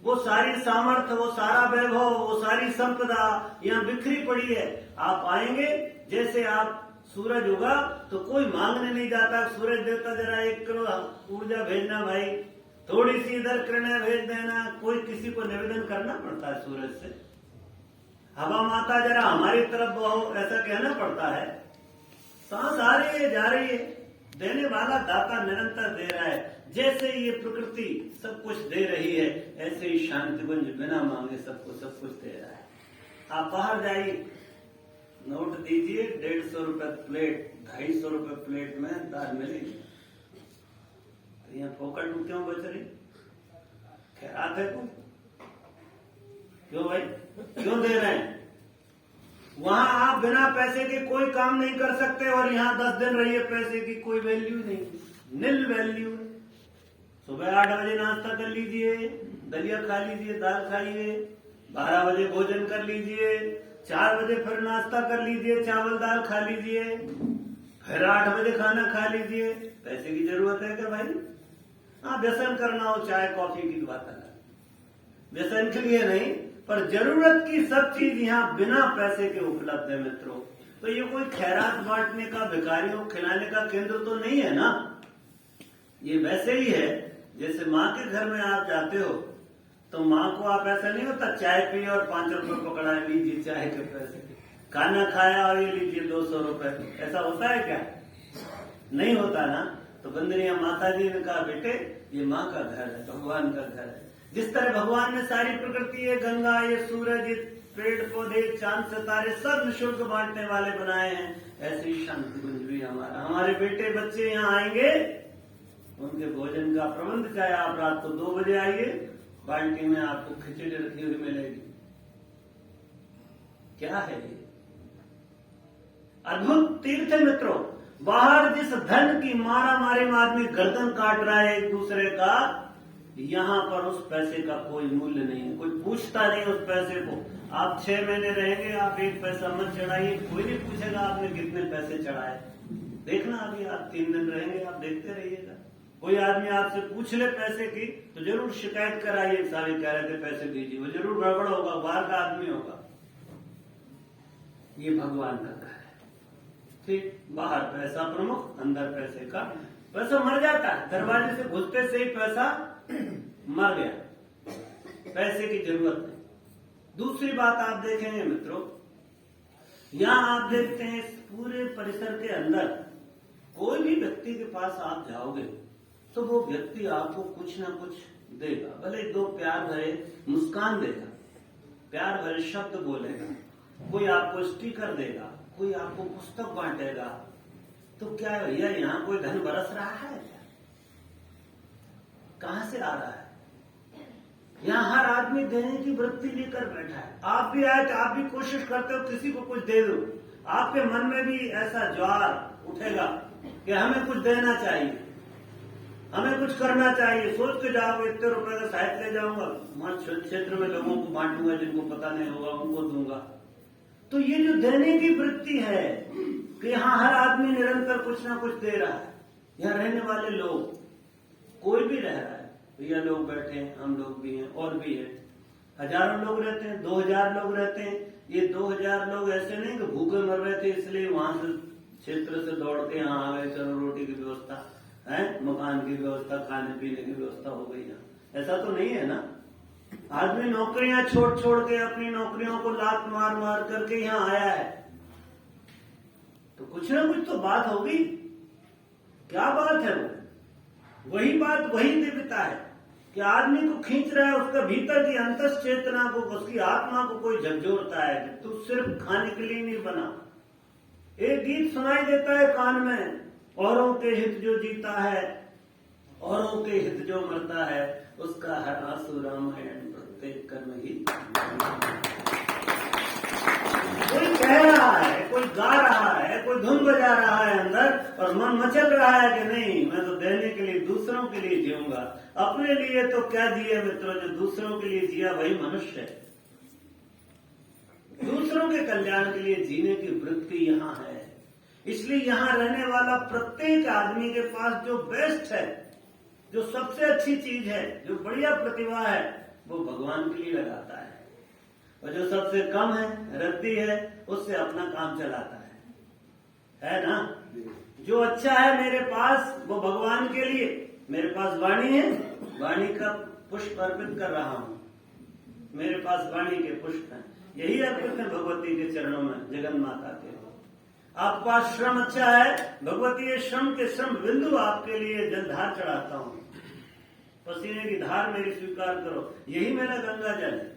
वो सारी सामर्थ्य, वो सारा वैभव, वो सारी संपदा यहाँ बिखरी पड़ी है। आप आएंगे, जैसे आप सूरज उगा तो कोई मांगने नहीं जाता, सूरज देवता जरा 1 किलो ऊर्जा भेजना भाई, थोड़ी सी इधर किरणें भेज देना। कोई किसी को निवेदन करना पड़ता है सूरज से, हवा माता जरा हमारी तरफ बहो, ऐसा कहना पड़ता है। सांस आ रही है, जा रही है, देने वाला दाता निरंतर दे रहा है। जैसे ये प्रकृति सब कुछ दे रही है, ऐसे ही शांति कुंज बिना मांगे सबको सब कुछ दे रहा है। आप बाहर जाइए, नोट दीजिए, 150 रुपए प्लेट, 250 रुपए प्लेट में दाल मिलेगी। यहाँ फोकट में क्यों बच रही? खैरात है को? क्यों भाई, क्यों दे रहे हैं? वहां आप बिना पैसे के कोई काम नहीं कर सकते, और यहाँ 10 दिन रहिए, पैसे की कोई वैल्यू नहीं, निल वैल्यू। सुबह 8 बजे नाश्ता कर लीजिए, दलिया खा लीजिए, दाल खाइए, 12 बजे भोजन कर लीजिए, 4 बजे फिर नाश्ता कर लीजिए, चावल दाल खा लीजिए, फिर 8 बजे खाना खा लीजिए। पैसे की जरूरत है क्या भाई? हाँ, व्यसन करना हो चाय कॉफी की बात अलग, व्यसन के लिए नहीं, पर जरूरत की सब चीज यहाँ बिना पैसे के उपलब्ध है मित्रों। तो ये कोई खैरात बांटने का, भिखारियों को खिलाने का केंद्र तो नहीं है ना। ये वैसे ही है जैसे माँ के घर में आप जाते हो तो माँ को आप ऐसा नहीं होता चाय पिए और 5 रुपए पकड़ा लीजिए चाय के पैसे, खाना खाया और ये लीजिए 200 रुपए, ऐसा होता है क्या? नहीं होता ना। तो बंदरिया माता जी ने कहा बेटे ये माँ का घर है, भगवान का घर है। जिस तरह भगवान ने सारी प्रकृति, ये गंगा, ये सूरज, ये पेड़ पौधे, चांद सितारे सब निःशुल्क बांटने वाले बनाए हैं, ऐसे ही शांति कुंज भी हमारा। हमारे बेटे बच्चे यहाँ आएंगे, उनके भोजन का प्रबंध, चाहे आप रात को 2 बजे आइए, बाल्टी में आपको खिचड़ी रखी हुई मिलेगी। क्या है ये? अद्भुत तीर्थ है मित्रों। बाहर जिस धन की मारा मारी में आदमी गर्दन काट रहा है एक दूसरे का, यहाँ पर उस पैसे का कोई मूल्य नहीं है, कोई पूछता नहीं उस पैसे को। आप 6 महीने रहेंगे, आप 1 पैसा मत चढ़ाइए, कोई नहीं पूछेगा आपने कितने पैसे चढ़ाए। देखना अभी आप 3 दिन रहेंगे, आप देखते रहिएगा। कोई आदमी आपसे पूछ ले पैसे की तो जरूर शिकायत कराइए, सारे कह रहे थे पैसे दीजिए, वो जरूर गड़बड़ होगा, बाहर का आदमी होगा। ये भगवान का घर है, ठीक। बाहर पैसा प्रमुख, अंदर पैसे का, पैसा मर जाता है, दरवाजे से घुसते से ही पैसा मर गया, पैसे की जरूरत नहीं। दूसरी बात आप देखेंगे मित्रों, यहां आप देखते हैं इस पूरे परिसर के अंदर कोई भी व्यक्ति के पास आप जाओगे तो वो व्यक्ति आपको कुछ ना कुछ देगा, भले 2 प्यार भरे मुस्कान देगा, प्यार भरे शब्द बोलेगा, कोई आपको स्टिकर देगा, कोई आपको पुस्तक बांटेगा। तो क्या है भैया, यहाँ कोई धन बरस रहा है? कहां से आ रहा है? यहाँ हर आदमी देने की वृत्ति लेकर बैठा है। आप भी आए तो आप भी कोशिश करते हो किसी को कुछ दे दो, आपके मन में भी ऐसा ज्वार उठेगा कि हमें कुछ देना चाहिए, हमें कुछ करना चाहिए। सोच के जाओगे इतने रुपए का साहित्य ले जाऊंगा, वहां क्षेत्र में लोगों को बांटूंगा, जिनको पता नहीं होगा उनको दूंगा। तो ये जो देने की वृत्ति है कि यहाँ हर आदमी निरंतर कुछ ना कुछ दे रहा है। यहाँ रहने वाले लोग, कोई भी रह रहा है, भैया लोग बैठे हैं, हम लोग भी हैं और भी है, हजारों लोग रहते हैं, 2000 लोग रहते हैं। ये 2000 लोग ऐसे नहीं कि भूखे मर रहे थे इसलिए वहां से क्षेत्र से दौड़ के यहाँ आ गए, चलो रोटी की व्यवस्था है, मकान की व्यवस्था, खाने पीने की व्यवस्था हो गई यहाँ, ऐसा तो नहीं है ना। आदमी नौकरियां छोड़ छोड़ के, अपनी नौकरियों को लात मार मार करके यहाँ आया है, तो कुछ ना कुछ तो बात होगी। क्या बात है? वो वही बात, वही दिव्यता है कि आदमी को खींच रहा है, उसका भीतर की अंतस चेतना को, उसकी आत्मा को कोई झकझोरता है कि तू सिर्फ खाने के लिए नहीं बना। एक गीत सुनाई देता है कान में, औरों के हित जो जीता है, औरों के हित जो मरता है, उसका हर आंसू रामायण प्रत्येक कर्म ही। कोई कह रहा है, कोई गा रहा है, कोई धुन बजा रहा है अंदर, और मन मचल रहा है कि नहीं मैं तो देने के लिए, दूसरों के लिए जीऊंगा। अपने लिए तो क्या जिए मित्रों, जो दूसरों के लिए जिया वही मनुष्य है। दूसरों के कल्याण के लिए जीने की वृत्ति यहाँ है। इसलिए यहाँ रहने वाला प्रत्येक आदमी के पास जो बेस्ट है, जो सबसे अच्छी चीज है, जो बढ़िया प्रतिभा है, वो भगवान के लिए लगाता है, और जो सबसे कम है, रद्दी है, उससे अपना काम चलाता है ना। जो अच्छा है मेरे पास वो भगवान के लिए, मेरे पास वाणी है, वाणी का पुष्प अर्पित कर रहा हूं, मेरे पास वाणी के पुष्प हैं, यही अर्पित है भगवती के चरणों में, जगन माता के। आपके पास श्रम अच्छा है, भगवती ये श्रम के श्रम बिंदु आपके लिए जलधार चढ़ाता हूं, पसीने की धार मेरी स्वीकार करो, यही मेरा गंगा जल है।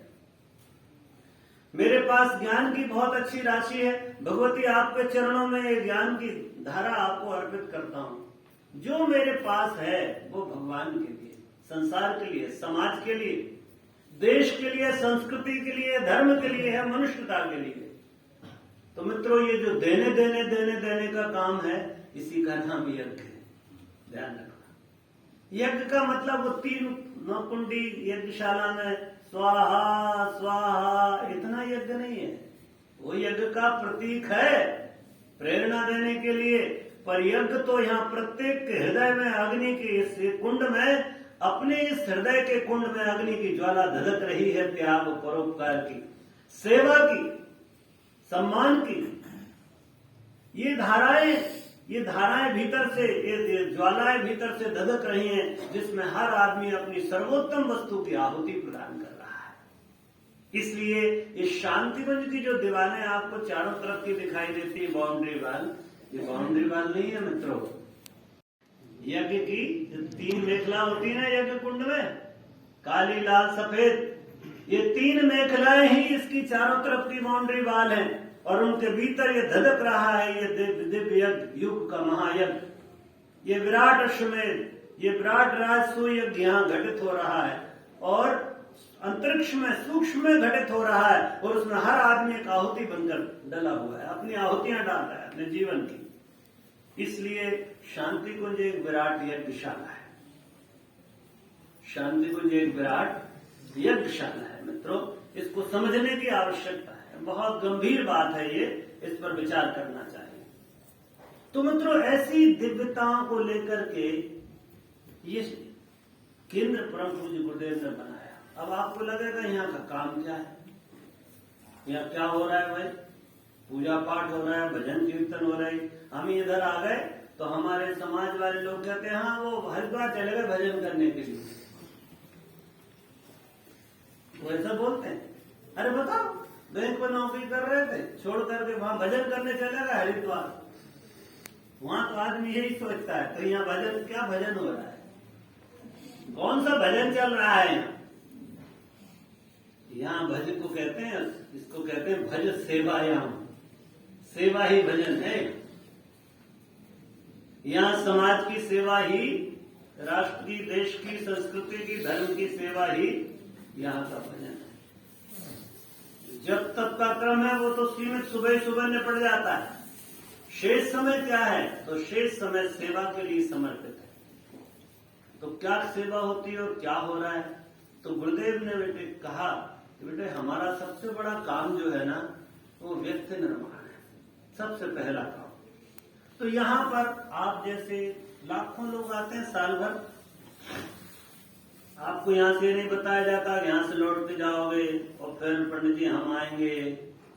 मेरे पास ज्ञान की बहुत अच्छी राशि है, भगवती आपके चरणों में ये ज्ञान की धारा आपको अर्पित करता हूं। जो मेरे पास है वो भगवान के लिए, संसार के लिए, समाज के लिए, देश के लिए, संस्कृति के लिए, धर्म के लिए है, मनुष्यता के लिए। तो मित्रों ये जो देने देने देने देने का काम है, इसी का नाम यज्ञ है, ध्यान रखना। यज्ञ का मतलब वो 3 नौकुंडी यज्ञशाला में स्वाहा स्वाहा, इतना यज्ञ नहीं है, वो यज्ञ का प्रतीक है, प्रेरणा देने के लिए। पर यज्ञ तो यहाँ प्रत्येक के हृदय में अग्नि के इस कुंड में, अपने इस हृदय के कुंड में अग्नि की ज्वाला धधक रही है, त्याग, परोपकार की, सेवा की, सम्मान की। ये धाराएं ये धाराएं भीतर से, ये ज्वालाएं भीतर से धधक रही हैं, जिसमें हर आदमी अपनी सर्वोत्तम वस्तु की आहुति प्रदान कर रहा है। इसलिए इस शांतिकुंज की जो दीवारें आपको चारों तरफ की दिखाई देती है, बाउंड्री वाल, ये बाउंड्री वाल नहीं है मित्रों। यज्ञ की जो 3 मेखला होती है ना यज्ञ कुंड में, काली, लाल, सफेद, ये 3 मेखलाएं ही इसकी चारों तरफ की बाउंड्री वाल हैं, और उनके भीतर ये धधक रहा है ये दिव्य यज्ञ, युग का महायज्ञ, ये विराट अश्वमेध, ये विराट राजसूय यज्ञ यहाँ घटित हो रहा है, और अंतरिक्ष में सूक्ष्म में घटित हो रहा है, और उसमें हर आदमी एक आहुति बनकर डला हुआ है, अपनी आहुतियां डाल रहा है अपने जीवन की। इसलिए शांति कुंज एक विराट यज्ञशाला है। शांति कुंज एक विराट यज्ञशाला है मित्रों, इसको समझने की आवश्यकता है। बहुत गंभीर बात है ये, इस पर विचार करना चाहिए। तो मित्रों, ऐसी दिव्यताओं को लेकर के ये केंद्र परम पूज्य गुरुदेव ने बनाया। अब आपको लगेगा यहाँ का काम क्या है, यहाँ क्या हो रहा है भाई? पूजा पाठ हो रहा है, भजन कीर्तन हो रहा है। हम इधर आ गए तो हमारे समाज वाले लोग कहते हैं हाँ वो हरिद्वार चले गए भजन करने के लिए। वो ऐसा बोलते हैं, अरे बताओ बैंक में नौकरी कर रहे थे, छोड़ करके वहां भजन करने चले गए हरिद्वार। वहां तो आदमी यही सोचता है, तो यहाँ भजन क्या भजन हो रहा है, कौन सा भजन चल रहा है यहाँ भजन को कहते हैं, इसको कहते हैं भज सेवायाम, सेवा ही भजन है। यहाँ समाज की सेवा ही, राष्ट्र की, देश की, संस्कृति की, धर्म की सेवा ही यहाँ का भजन है। जब तक का क्रम है वो तो सीमित सुबह सुबह निपट जाता है। शेष समय क्या है, तो शेष समय सेवा के लिए समर्पित है। तो क्या सेवा होती है और क्या हो रहा है? तो गुरुदेव ने बेटे कहा कि बेटे हमारा सबसे बड़ा काम जो है ना वो व्यक्ति निर्माण है, सबसे पहला काम। तो यहाँ पर आप जैसे लाखों लोग आते हैं साल भर, आपको यहाँ से नहीं बताया जाता कि यहाँ से लौट के जाओगे और फिर पंडित जी हम आएंगे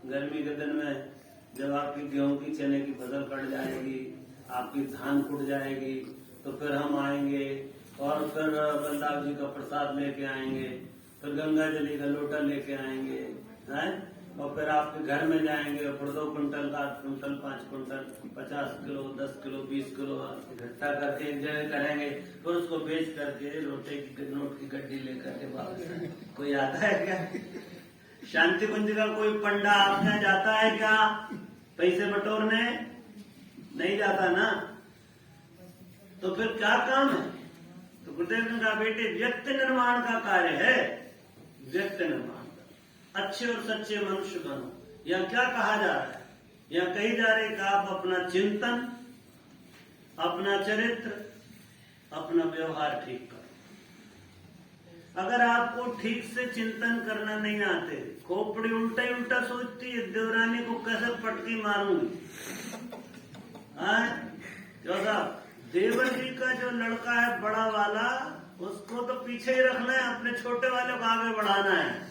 गर्मी के दिन में, जब आपकी गेहूं की चने की फसल कट जाएगी, आपकी धान फूट जाएगी, तो फिर हम आएंगे और फिर बलदाव जी का प्रसाद लेके आएंगे, फिर गंगा जली का लोटा लेके आएंगे, हैं? और फिर आपके घर में जाएंगे और फिर 2 quintal, 8 quintal, 5 quintal, 50 kilo, 10 kilo, 20 kilo इकट्ठा करके एक जगह करेंगे, फिर उसको बेच करके लोटे की नोट की गड्डी लेकर के वापस। कोई आता है क्या? शांति कुंज का कोई पंडा आपने जाता है क्या पैसे बटोरने? नहीं जाता ना। तो फिर क्या काम है? तो गुरुदेव ने कहा बेटे व्यक्ति निर्माण का कार्य है, व्यक्ति निर्माण। अच्छे और सच्चे मनुष्य बनो। यह क्या कहा जा रहा है? यह कही जा रही कि आप अपना चिंतन, अपना चरित्र, अपना व्यवहार ठीक करो। अगर आपको ठीक से चिंतन करना नहीं आते, खोपड़ी उल्टा ही उल्टा सोचती है, देवरानी को कैसे पटकी मारूंगी, क्यों साहब? देवर जी का जो लड़का है बड़ा वाला, उसको तो पीछे ही रखना है, अपने छोटे वाले को आगे बढ़ाना है।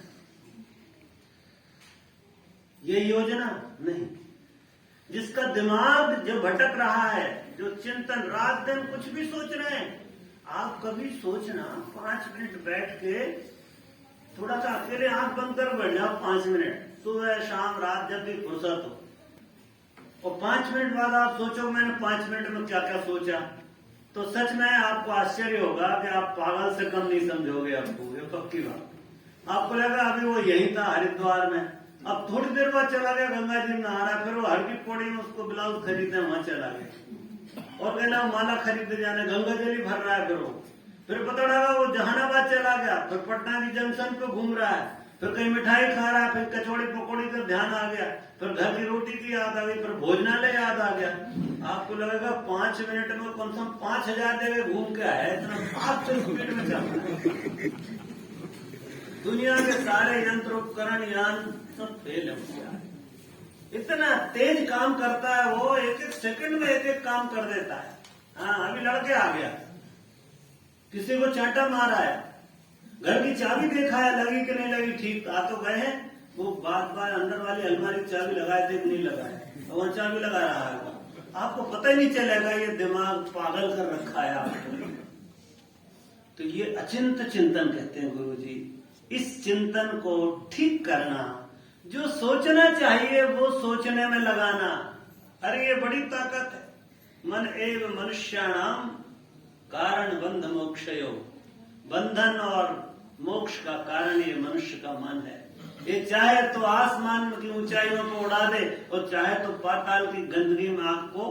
ये योजना नहीं। जिसका दिमाग जो भटक रहा है, जो चिंतन रात दिन कुछ भी सोच रहे हैं, आप कभी सोचना 5 मिनट बैठ के थोड़ा सा अकेले आंख बंद कर बैठ जाओ 5 मिनट, सुबह शाम रात जब भी फुर्सत हो, और 5 मिनट बाद आप सोचो मैंने 5 मिनट में क्या क्या सोचा, तो सच में आपको आश्चर्य होगा कि आप पागल से कम नहीं समझोगे। आपको ये पक्की बात। आपको लगा अभी वो यही था हरिद्वार में, अब थोड़ी देर बाद चला गया गंगा जी में नहा रहा, फिर वो हर की पौड़ी में उसको ब्लाउज खरीदने वहां चला गया, और कहना माला खरीदने जाने गंगा जल ही भर रहा है। फिर पता लगा वो जहानाबाद चला गया, फिर पटना की जंक्शन पे घूम रहा है, फिर कहीं मिठाई खा रहा है, फिर कचौड़ी पकौड़ी का ध्यान आ गया, फिर घर की रोटी की याद आ गई, फिर भोजनालय याद आ गया। आपको लगेगा 5 मिनट में कम से कम 5000 जगह घूम के आया, इतना फास्ट स्पीड में चल रहा है। दुनिया के सारे यंत्र उपकरण यान सब फेल है। इतना तेज काम करता है वो, एक एक सेकंड में एक एक काम कर देता है। हाँ, अभी लड़के आ गया, किसी को चांटा मारा है, घर की चाबी देखा है लगी कि नहीं लगी, ठीक आ तो गए हैं, वो बार बार अंदर वाली अलमारी की चाबी लगाए थे कि नहीं लगाए, वहां चाबी लगा रहा है, आपको पता ही नहीं चलेगा ये दिमाग पागल कर रखा है आपको। तो ये अचिंत चिंतन कहते हैं गुरु जी। इस चिंतन को ठीक करना, जो सोचना चाहिए वो सोचने में लगाना। अरे ये बड़ी ताकत है। मन एव मनुष्याणाम कारण बंध मोक्षयो। बंधन और मोक्ष का कारण ये मनुष्य का मन है। ये चाहे तो आसमान की ऊंचाइयों को उड़ा दे और चाहे तो पाताल की गंदगी में आग को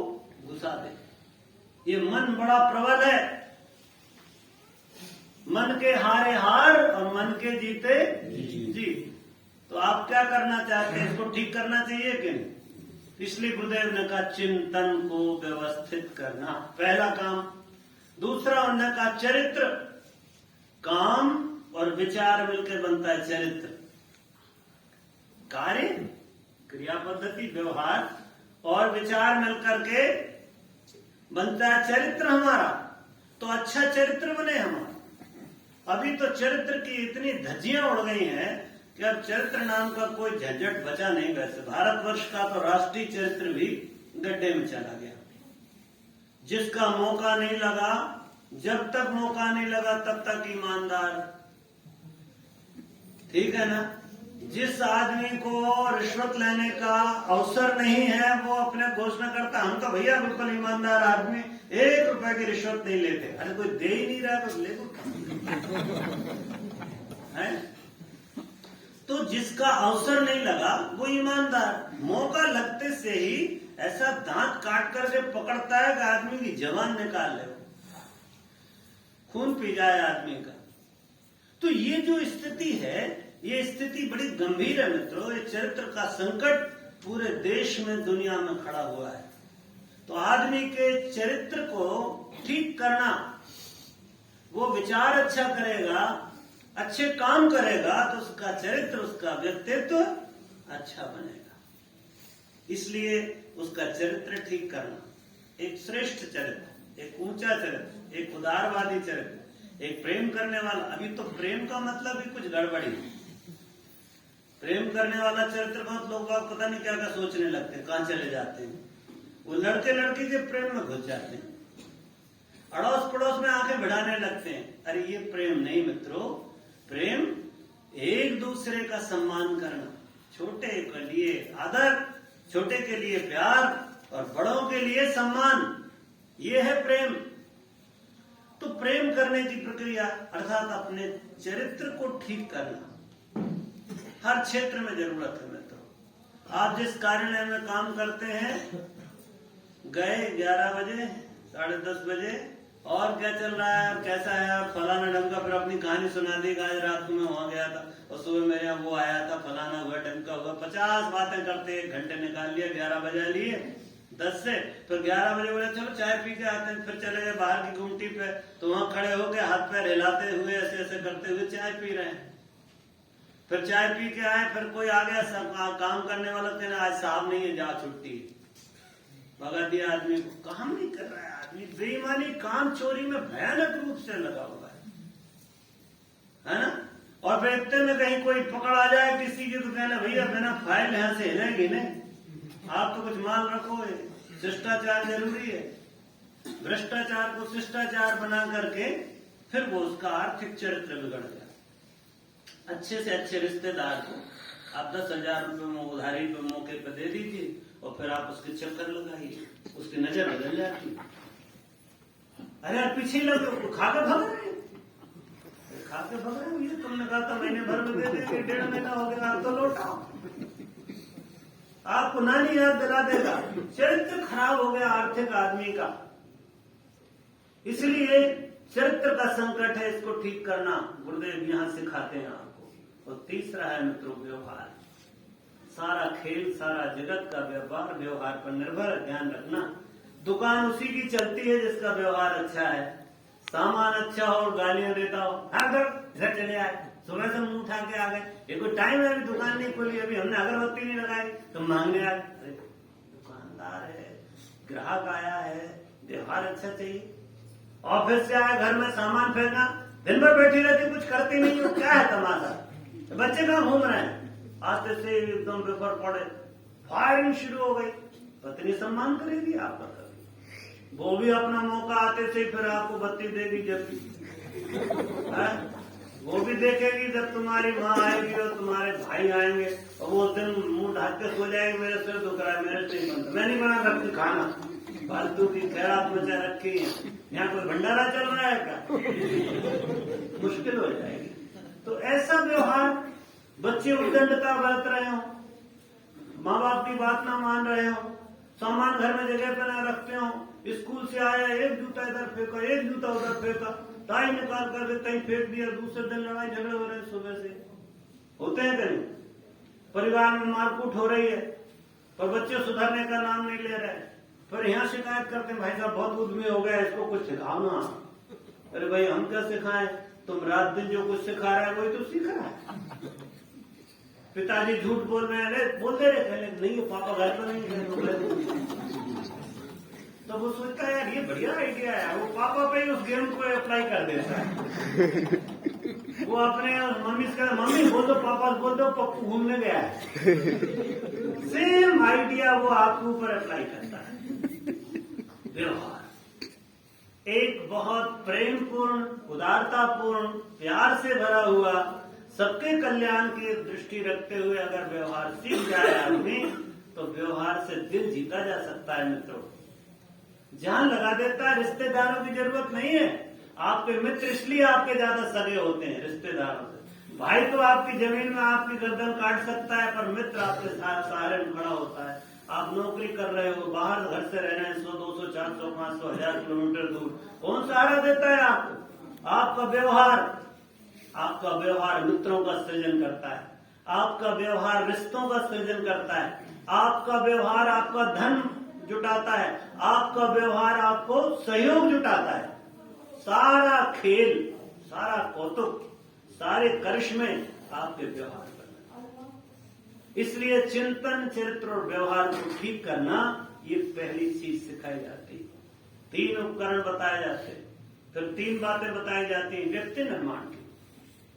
घुसा दे। ये मन बड़ा प्रबल है। मन के हारे हार और मन के जीते जीत। तो आप क्या करना चाहते हैं? इसको ठीक करना चाहिए कि नहीं? इसलिए गुरुदेव ने कहा चिंतन को व्यवस्थित करना पहला काम। दूसरा उन्होंने कहा चरित्र। काम और विचार मिलकर बनता है चरित्र। कार्य, क्रिया पद्धति, व्यवहार और विचार मिलकर के बनता है चरित्र हमारा। तो अच्छा चरित्र बने हमारा। अभी तो चरित्र की इतनी धज्जियां उड़ गई हैं कि अब चरित्र नाम का कोई झंझट बचा नहीं। वैसे भारतवर्ष का तो राष्ट्रीय चरित्र भी गड्ढे में चला गया। जिसका मौका नहीं लगा, जब तक मौका नहीं लगा तब तक ईमानदार, ठीक है ना। जिस आदमी को रिश्वत लेने का अवसर नहीं है वो अपने घोषणा करता हम तो भैया बिल्कुल ईमानदार आदमी, 1 रुपए की रिश्वत नहीं लेते। अरे कोई दे ही नहीं रहा तो ले है। तो जिसका अवसर नहीं लगा वो ईमानदार। मौका लगते से ही ऐसा दांत काट करके पकड़ता है कि आदमी की जवान निकाल ले, खून पी जाए आदमी का। तो ये जो स्थिति है, ये स्थिति बड़ी गंभीर है मित्रों। ये चरित्र का संकट पूरे देश में, दुनिया में खड़ा हुआ है। तो आदमी के चरित्र को ठीक करना, वो विचार अच्छा करेगा, अच्छे काम करेगा तो उसका चरित्र, उसका व्यक्तित्व अच्छा बनेगा। इसलिए उसका चरित्र ठीक करना, एक श्रेष्ठ चरित्र, एक ऊंचा चरित्र, एक उदारवादी चरित्र, एक प्रेम करने वाला। अभी तो प्रेम का मतलब ही कुछ गड़बड़ी। प्रेम करने वाला चरित्र बहुत लोग पता नहीं क्या क्या सोचने लगते, कहां चले जाते हैं। वो लड़के लड़की के प्रेम में घुस जाते हैं, अड़ोस पड़ोस में आंखें भिड़ाने लगते हैं। अरे ये प्रेम नहीं मित्रों। प्रेम एक दूसरे का सम्मान करना, छोटे के लिए आदर, छोटे के लिए प्यार और बड़ों के लिए सम्मान, ये है प्रेम। तो प्रेम करने की प्रक्रिया अर्थात अपने चरित्र को ठीक करना हर क्षेत्र में जरूरत है मित्रों। आप जिस कार्यालय में काम करते हैं, गए 11 बजे, 10:30 बजे, और क्या चल रहा है और कैसा है, और फलाना ढंग का फिर अपनी कहानी सुना दी। आज रात को मैं वहां गया था और सुबह मेरे यहाँ वो आया था, फलाना हुआ, ढंग का हुआ। 50 बातें करते 1 घंटे निकाल लिया, 11 बजा लिए 10 से। फिर 11 बजे बोले चलो चाय पी के आते हैं। फिर चले गए बाहर की गुमटी पे, तो वहां खड़े होके हाथ पैर हिलाते हुए, ऐसे ऐसे करते हुए चाय पी रहे हैं। फिर चाय पी के आए, फिर कोई आ गया काम करने वाला, कहने आज साहब नहीं है, जा छुट्टी। भगा दिया आदमी को। काम नहीं कर रहा है आदमी, बेईमानी, काम चोरी में भयानक रूप से लगा हुआ है ना। और फिर इतने में कहीं कोई पकड़ आ जाए किसी की, तो कहना भैया बिना फाइल यहां से हिलेगी नहीं, आप तो कुछ माल रखो। शिष्टाचार जरूरी है। भ्रष्टाचार को शिष्टाचार बना करके फिर वो उसका आर्थिक चरित्र बिगड़ गया। अच्छे से अच्छे रिश्तेदार को आप 10,000 रुपए में उधारी पे मौके पे दे दीजिए और फिर आप उसके चक्कर लगाइए, उसकी नजर बदल जाती। अरे यार पीछे लगे, खा के भग रहे, खा के भग रहे। ये तुमने कहा था महीने भर में दे देंगे, 1.5 महीना हो गया, आप तो लौटाओ। आपको नानी याद दिला देगा। चरित्र खराब हो गया आर्थिक आदमी का। इसलिए चरित्र का संकट है, इसको ठीक करना गुरुदेव यहां सिखाते हैं आपको। और तीसरा है मित्रों व्यवहार। सारा खेल, सारा जगत का व्यवहार व्यवहार पर निर्भर है, ध्यान रखना। दुकान उसी की चलती है जिसका व्यवहार अच्छा है। सामान अच्छा हो और गालियां देता हो, हाँ घर चले आए, सुबह से मुंह उठा के आ गए। ये कोई टाइम है, अभी दुकान नहीं खोली, अभी हमने अगरबत्ती नहीं लगाई, तो मांगने आए। अरे दुकानदार है, ग्राहक आया है, व्यवहार अच्छा चाहिए। ऑफिस से आया, घर में सामान फेंका, दिन भर बैठी रहती, कुछ करती नहीं हो, क्या है तमाशा। बच्चे कहाँ घूम रहे हैं, आते से एकदम पेपर पड़े, फायरिंग शुरू हो गई। पत्नी सम्मान करेगी आपका कभी? वो भी अपना मौका आते से फिर आपको बत्ती देगी जब भी वो भी देखेगी जब तुम्हारी माँ आएगी और तुम्हारे भाई आएंगे और वो दिन मुंह ढक के सो जाएगी, मेरे सिर दुख रहा है, मेरे से बनता, मैं नहीं बना सकती खाना, फालतू की खैरात मचा रखी है, यहाँ कोई भंडारा चल रहा है क्या? मुश्किल हो जाएगी। तो ऐसा व्यवहार, बच्चे उद्दंडता बरत रहे हो, माँ बाप की बात ना मान रहे हो, सामान घर में जगह पे ना रखते हो, स्कूल से आया एक जूता इधर फेंका, एक जूता उधर फेंका, टाई निकाल कर कहीं फेंक दिया, दूसरे दिन लड़ाई झगड़े हो रहे हैं, सुबह से होते हैं कहीं, परिवार में मारकूट हो रही है, पर बच्चे सुधरने का नाम नहीं ले रहे, फिर यहाँ शिकायत करते हैं भाई साहब बहुत उद्यमी हो गया, इसको कुछ सिखाओ ना। अरे भाई हम क्या सिखाएं, तुम रात दिन जो कुछ सिखा रहा है वही तो सीख रहा है। पिताजी झूठ बोल रहे हैं, बोलते रहे पहले नहीं पापा घर पर नहीं है, तो वो सोचता है यार ये बढ़िया आइडिया है, वो पापा पे ही उस गेम को अप्लाई कर देता है। वो अपने मम्मी से कहता मम्मी बोल दो, पापा बोल दो, पप्पू घूमने गया है। सेम आइडिया वो आपके ऊपर अप्लाई करता है। व्यवहार एक बहुत प्रेमपूर्ण, उदारतापूर्ण, प्यार से भरा हुआ, सबके कल्याण की दृष्टि रखते हुए अगर व्यवहार सीख जाए आदमी, तो व्यवहार से दिल जीता जा सकता है। मित्रों, जान लगा देता है, रिश्तेदारों की जरूरत नहीं है। आपके मित्र इसलिए आपके ज्यादा सगे होते हैं रिश्तेदारों से। भाई तो आपकी जमीन में आपकी गर्दन काट सकता है, पर मित्र आपके साथ सहारे में खड़ा होता है। आप नौकरी कर रहे हो, बाहर घर से रह रहे हैं 100, 200, 400, 500, 1000 किलोमीटर दूर, कौन सहारा देता है आपको? आपका व्यवहार। आपका व्यवहार मित्रों का सृजन करता है, आपका व्यवहार रिश्तों का सृजन करता है, आपका व्यवहार आपका धन जुटाता है, आपका व्यवहार आपको सहयोग जुटाता है। सारा खेल, सारा कौतुक, सारे करिश्मे आपके व्यवहार पर। इसलिए चिंतन, चरित्र और व्यवहार को ठीक करना, ये पहली चीज सिखाई जाती है। 3 उपकरण बताए जाते हैं, फिर 3 बातें बताई जाती हैं व्यक्ति निर्माण की,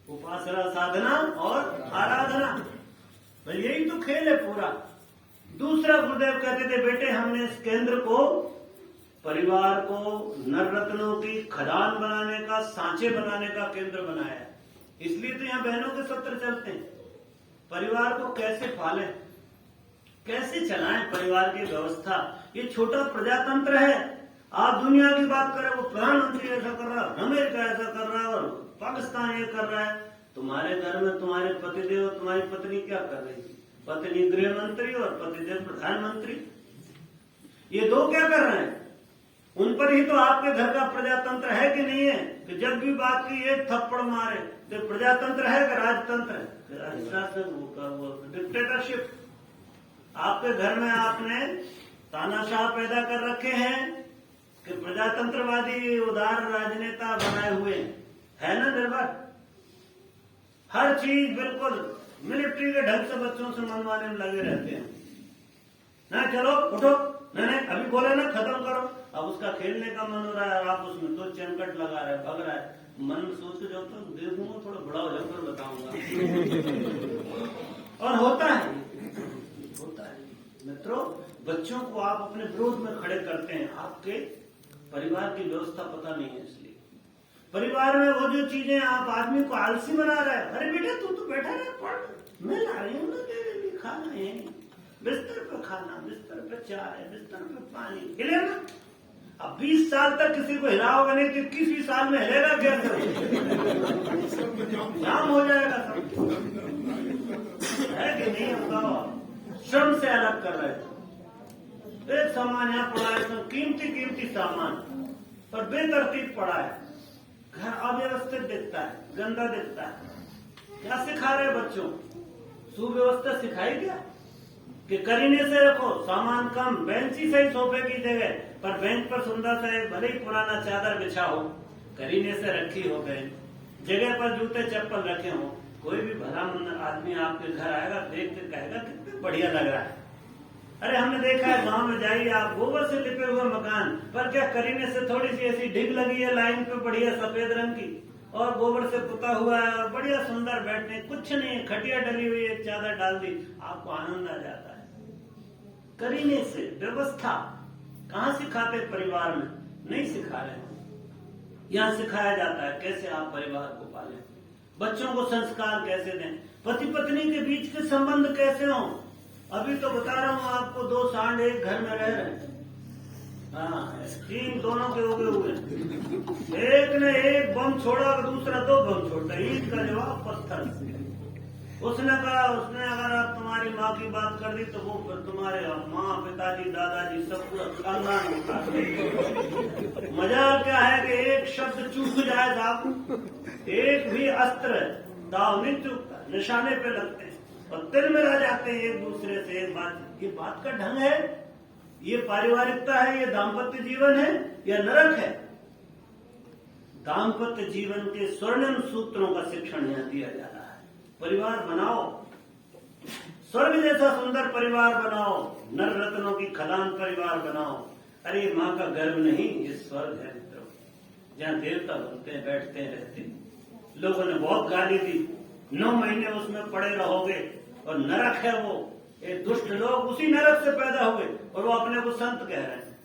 उपासना, साधना और आराधना। तो यही तो खेल है पूरा। दूसरा, गुरुदेव कहते थे बेटे हमने इस केंद्र को, परिवार को नर रत्नों की खदान बनाने का, सांचे बनाने का केंद्र बनाया है। इसलिए तो यहाँ बहनों के सत्र चलते हैं। परिवार को कैसे पालें, कैसे चलाएं परिवार की व्यवस्था। ये छोटा प्रजातंत्र है। आप दुनिया की बात करें, वो प्रधानमंत्री ऐसा कर रहा है, अमेरिका ऐसा कर रहा है और पाकिस्तान ये कर रहा है। तुम्हारे घर में तुम्हारे पतिदेव और तुम्हारी पत्नी क्या कर रही है? पत्नी गृह मंत्री और पतिदेव प्रधानमंत्री। ये 2 क्या कर रहे हैं? उन पर ही तो आपके घर का प्रजातंत्र है कि नहीं है? कि जब भी बात की एक थप्पड़ मारे। तो प्रजातंत्र है कि राजतंत्र है? डिक्टेटरशिप। आपके घर में आपने तानाशाह पैदा कर रखे हैं कि प्रजातंत्रवादी उदार राजनेता बनाए हुए है ना निर्भर। हर चीज बिल्कुल मिलिट्री के ढंग से बच्चों से मनवाने में लगे रहते हैं। ना चलो उठो, नहीं अभी बोले ना खत्म करो। अब उसका खेलने का मन हो रहा है, आप उसमें तो चनकट लगा रहे, भग रहा है। मन में सोच के जाओ तो देखूंगा, थोड़ा बड़ा हो जाओ फिर बताऊंगा। और होता है। मित्रों, बच्चों को आप अपने विरोध में खड़े करते हैं, आपके परिवार की व्यवस्था पता नहीं है। इसलिए परिवार में वो जो चीजें आप आदमी को आलसी बना रहे हैं। अरे बेटा तू तो बैठा रहे, पढ़, मैं ला रही हूँ ना तेरे लिए खाना है, बिस्तर पे खाना, बिस्तर पे चाय, बिस्तर पे पानी, हिले ना। अब 20 साल तक किसी को हिला होगा नहीं, तो 21वीं साल में हिलेगा कैसे? जाम हो जाएगा सब। है कि नहीं? बताओ। श्रम से अलग कर रहे थे। एक सामान यहाँ पड़ा है, सब कीमती सामान, पर बेतरतीब पड़ा है। घर अव्यवस्थित दिखता है, गंदा दिखता है। क्या सिखा रहे बच्चों? सुव्यवस्था सिखाई क्या? कि करीने से रखो, सामान कम, बेंच ही सही सोफे की जगह, पर बेंच पर सुंदर से भले ही पुराना चादर बिछा हो, करीने से रखी हो बेंच, जगह पर जूते चप्पल रखे हो। कोई भी भला मन आदमी आपके घर आएगा, देख के कहेगा कितना बढ़िया लग रहा है। अरे हमने देखा है गांव में, जाइए आप, गोबर से लिपे हुए मकान पर क्या करीने से थोड़ी सी ऐसी ढिग लगी है लाइन पे, बढ़िया सफेद रंग की, और गोबर से पुता हुआ है और बढ़िया सुंदर बैठने, कुछ नहीं, खटिया डली हुई, एक चादर डाल दी, आपको आनंद आ जाता है। करीने से व्यवस्था कहाँ सिखाते परिवार में? नहीं सिखा रहे हैं। यहाँ सिखाया जाता है कैसे आप परिवार को पालें, बच्चों को संस्कार कैसे दें, पति पत्नी के बीच के संबंध कैसे हों। अभी तो बता रहा हूँ आपको, 2 सांड एक घर में रह रहे हैं। हाँ, स्कीम दोनों के उगे हुए, एक ने एक बम छोड़ा और दूसरा 2 बम छोड़ता। ईद का जवाब पत्थर। उसने कहा, उसने अगर आप तुम्हारी माँ की बात कर दी तो वो फिर तुम्हारे माँ, पिताजी, दादाजी सब पूरा खानदान उठा देंगे। मजाल क्या है कि एक शब्द चूक जाए साहब, एक भी अस्त्र दाव नहीं चूकता, निशाने पे लगते हैं और तिल में रह जाते हैं एक दूसरे से। एक बात, ये बात का ढंग है? ये पारिवारिकता है? ये दाम्पत्य जीवन है या नरक है? दाम्पत्य जीवन के स्वर्णिम सूत्रों का शिक्षण यहाँ दिया जा रहा है। परिवार बनाओ, स्वर्ग जैसा सुंदर परिवार बनाओ, नर रत्नों की खदान परिवार बनाओ। अरे माँ का गर्भ नहीं, ये स्वर्ग है मित्रों, जहाँ देवता बनते हैं, बैठते हैं, रहते हैं। लोगों ने बहुत गाली दी, 9 महीने उसमें पड़े रहोगे और नरक है वो। ये दुष्ट लोग उसी नरक से पैदा हुए और वो अपने को संत कह रहे हैं।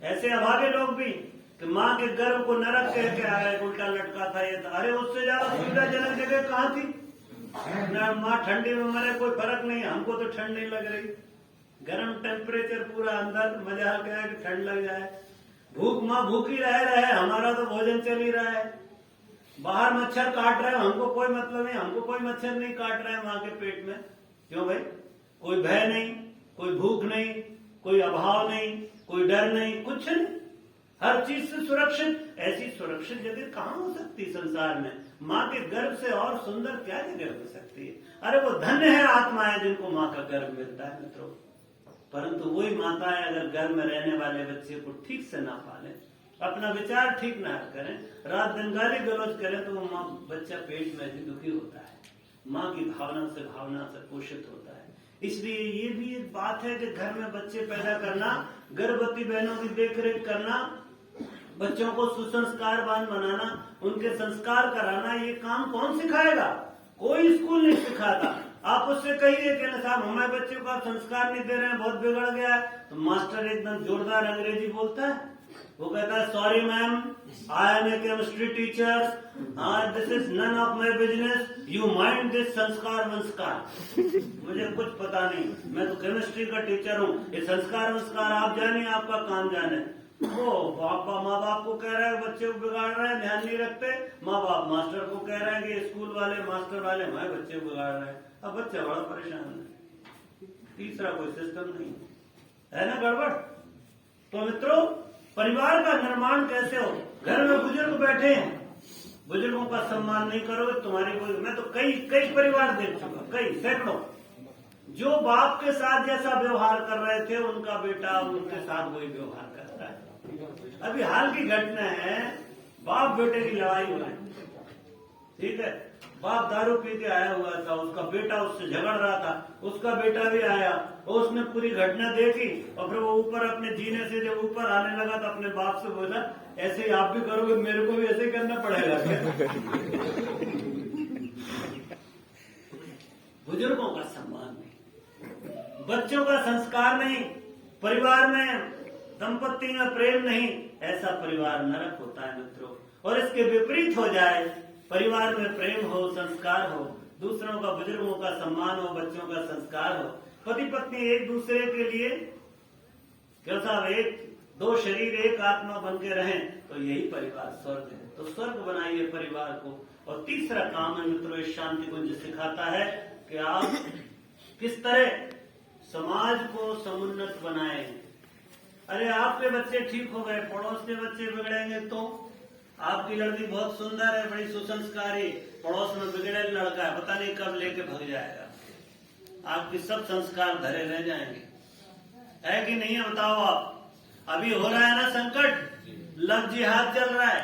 ऐसे अभागे लोग भी कि माँ के गर्भ को नरक कह के आए, उल्टा लटका था ये था। अरे उससे ज्यादा सुविधाजनक जगह कहाँ थी? माँ ठंडी में मरे, कोई फर्क नहीं, हमको तो ठंड नहीं लग रही। गर्म टेम्परेचर पूरा अंदर, मजा क्या है कि ठंड लग जाए। भूख, माँ भूखी रहे, हमारा तो भोजन चल ही रहा है। बाहर मच्छर काट रहे हैं, हमको कोई मतलब नहीं, हमको कोई मच्छर नहीं काट रहा है माँ के पेट में। क्यों भाई? कोई भय नहीं, कोई भूख नहीं, कोई अभाव नहीं, कोई डर नहीं, कुछ नहीं, हर चीज से सुरक्षित। ऐसी सुरक्षित जगह कहाँ हो सकती संसार में? माँ के गर्भ से और सुंदर क्या जगह हो सकती है? अरे वो धन्य है आत्माएं जिनको माँ का गर्भ मिलता है मित्रों। परंतु वही माताएं अगर गर्भ में रहने वाले बच्चे को ठीक से ना पालें, अपना विचार ठीक ना करें, रात दिन गाली गलौज करें, तो वो माँ, बच्चा पेट में भी दुखी होता है। माँ की भावना से पोषित होता है। इसलिए ये भी एक बात है कि घर में बच्चे पैदा करना, गर्भवती बहनों की देखरेख करना, बच्चों को सुसंस्कारवान बनाना, उनके संस्कार कराना, ये काम कौन सिखाएगा? कोई स्कूल नहीं सिखाता। आप उससे कहिए कि ना साहब हमारे बच्चे को आप संस्कार नहीं दे रहे हैं, बहुत बिगड़ गया है, तो मास्टर एकदम जोरदार अंग्रेजी बोलता है। वो कहता है, sorry ma'am, I am a chemistry teacher, this is none of my business, you mind this sanskar vanskar. मुझे कुछ पता नहीं, मैं तो केमिस्ट्री का टीचर हूँ, ये संस्कार वंस्कार आप जानिए, आपका काम जाने। वो पापा माँ बाप को कह रहा है बच्चे को बिगाड़ रहे हैं, ध्यान नहीं रखते। माँ बाप मास्टर को कह रहे हैं कि स्कूल वाले, मास्टर वाले हमारे बच्चे को बिगाड़ रहे हैं। अब बच्चा बड़ा परेशान है। तीसरा कोई सिस्टम नहीं है ना, गड़बड़। तो मित्रों, परिवार का निर्माण कैसे हो? घर में बुजुर्ग बैठे हैं, बुजुर्गों का सम्मान नहीं करोगे, तुम्हारी कोई, मैं तो कई परिवार देख चुका, कई सैकड़ों, जो बाप के साथ जैसा व्यवहार कर रहे थे, उनका बेटा उनके साथ वही व्यवहार करता है। अभी हाल की घटना है, बाप बेटे की लड़ाई हो रही, ठीक है, बाप दारू पी के आया हुआ था, उसका बेटा उससे झगड़ रहा था, उसका बेटा भी आया, उसने पूरी घटना देखी और फिर वो ऊपर अपने जीने से जब ऊपर आने लगा तो अपने बाप से बोला, ऐसे ही आप भी करोगे, मेरे को भी ऐसे ही करना पड़ेगा क्या? बुजुर्गों का सम्मान नहीं, बच्चों का संस्कार नहीं, परिवार में दंपत्ति में प्रेम नहीं, ऐसा परिवार नरक होता है मित्रों। और इसके विपरीत हो जाए, परिवार में प्रेम हो, संस्कार हो, दूसरों का, बुजुर्गों का सम्मान हो, बच्चों का संस्कार हो, पति पत्नी एक दूसरे के लिए क्या साहब, एक दो शरीर एक आत्मा बन के रहें, तो यही परिवार स्वर्ग है। तो स्वर्ग बनाइए परिवार को। और तीसरा काम है मित्रों, इस शांति कुंज सिखाता है कि आप किस तरह समाज को समुन्नत बनाएं। अरे आपके बच्चे ठीक हो गए, पड़ोस के बच्चे बिगड़ेंगे तो? आपकी लड़की बहुत सुंदर है, बड़ी सुसंस्कारी, पड़ोस में बिगड़े लड़का है, पता नहीं कब लेके भाग जाएगा, आपके सब संस्कार धरे रह जाएंगे। है कि नहीं है बताओ आप? अभी हो रहा है ना संकट, लव जिहाद चल रहा है।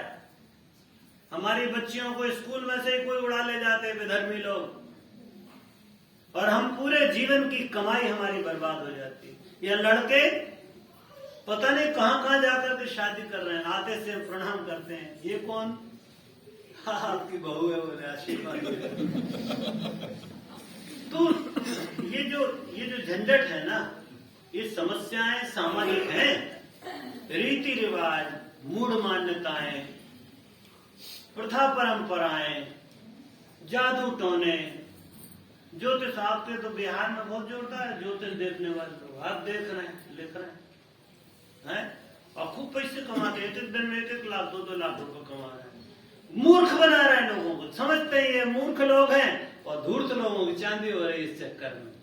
हमारी बच्चियों को स्कूल में से ही कोई उड़ा ले जाते हैं विधर्मी लोग, और हम पूरे जीवन की कमाई हमारी बर्बाद हो जाती है। या लड़के पता नहीं कहां कहां जाकर के शादी कर रहे हैं, आते से प्रणाम करते हैं, ये कौन? हाँ, आपकी बहू है, बोले आशीर्वाद। तो ये जो झंझट है ना, ये समस्याएं सामाजिक हैं, रीति रिवाज, मूढ़ मान्यताएं, प्रथा परंपराएं, जादू टोने, ज्योतिष। आपके तो बिहार में बहुत जोरदार है ज्योतिष देखने वाले लोग, आप देख रहे हैं, लिख रहे हैं और खूब पैसे कमाते हैं, एक दिन में 1-1 लाख 2-2 लाख रुपए कमा रहे हैं। मूर्ख बना रहे हैं लोगों को, समझते ही ये मूर्ख लोग हैं और धूर्त लोगों की चांदी हो रही है इस चक्कर में।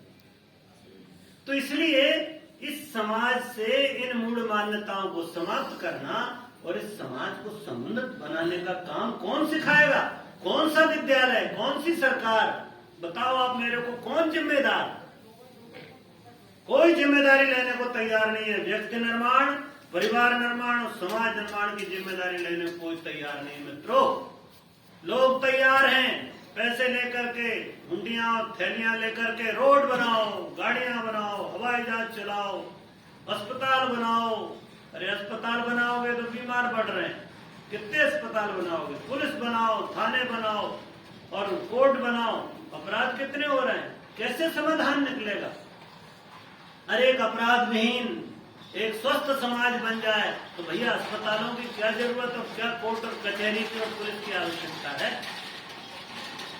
तो इसलिए इस समाज से इन मूढ़ मान्यताओं को समाप्त करना और इस समाज को समुन्नत बनाने का काम कौन सिखाएगा? कौन सा विद्यालय, कौन सी सरकार? बताओ आप मेरे को, कौन जिम्मेदार? कोई जिम्मेदारी लेने को तैयार नहीं है। व्यक्ति निर्माण, परिवार निर्माण और समाज निर्माण की जिम्मेदारी लेने को कोई तैयार नहीं। मित्रों, लोग तैयार हैं पैसे लेकर के, हुंडियां और थैलियां लेकर के रोड बनाओ, गाड़ियां बनाओ, हवाई जहाज चलाओ, अस्पताल बनाओ। अरे अस्पताल बनाओगे तो बीमार बढ़ रहे हैं, कितने अस्पताल बनाओगे? पुलिस बनाओ, थाने बनाओ और कोर्ट बनाओ, अपराध कितने हो रहे हैं, कैसे समाधान निकलेगा? अरे एक अपराध विहीन, एक स्वस्थ समाज बन जाए तो भैया अस्पतालों की क्या जरूरत और क्या कोर्ट और कचहरी की और पुलिस की आवश्यकता है?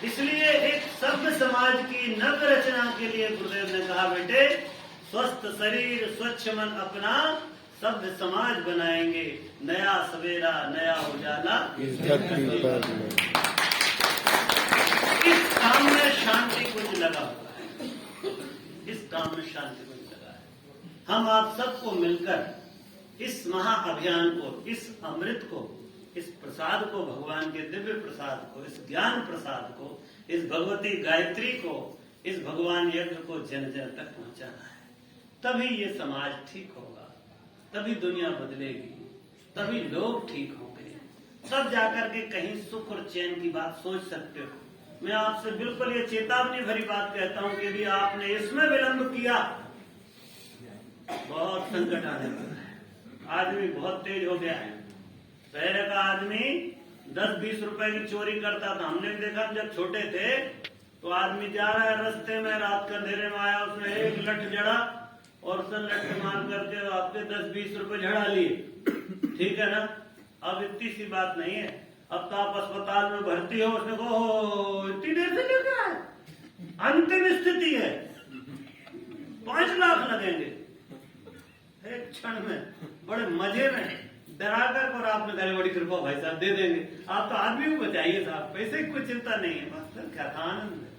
इसलिए एक सभ्य समाज की नव रचना के लिए गुरुदेव ने कहा, बेटे स्वस्थ शरीर स्वच्छ मन अपना, सभ्य समाज बनाएंगे, नया सवेरा नया उजाला इस काम में शांति कुंज लगा हुआ है, इस काम में शांति कुंज लगा है। हम आप सबको मिलकर इस महाअभियान को, इस अमृत को, इस प्रसाद को, भगवान के दिव्य प्रसाद को, इस ज्ञान प्रसाद को, इस भगवती गायत्री को, इस भगवान यज्ञ को जन जन तक पहुंचाना है। तभी ये समाज ठीक होगा, तभी दुनिया बदलेगी, तभी लोग ठीक होंगे, तब जाकर के कहीं सुख और चैन की बात सोच सकते हो। मैं आपसे बिल्कुल ये चेतावनी भरी बात कहता हूं कि यदि आपने इसमें विलंब किया बहुत संकट आने वाला है। आदमी बहुत तेज हो गया है। पहले का आदमी 10-20 रुपए की चोरी करता था। हमने देखा जब छोटे थे तो आदमी जा रहा है रास्ते में, रात का अंधेरे में आया, उसने एक लठ जड़ा और उसने लठ मार करके आपके 10-20 रुपए झड़ा लिए, ठीक है ना? अब इतनी सी बात नहीं है। अब तो आप अस्पताल में भर्ती हो, उसने कहो इतनी देर से लेकर आए, अंतिम स्थिति है, 5 लाख लगेंगे। एक क्षण में बड़े मजे में डरा कर, और आपने कहा बड़ी कृपा भाई साहब दे देंगे, आप तो आदमी को बचाइए साहब, पैसे की कोई चिंता नहीं है, बस फिर क्या था आनंद है,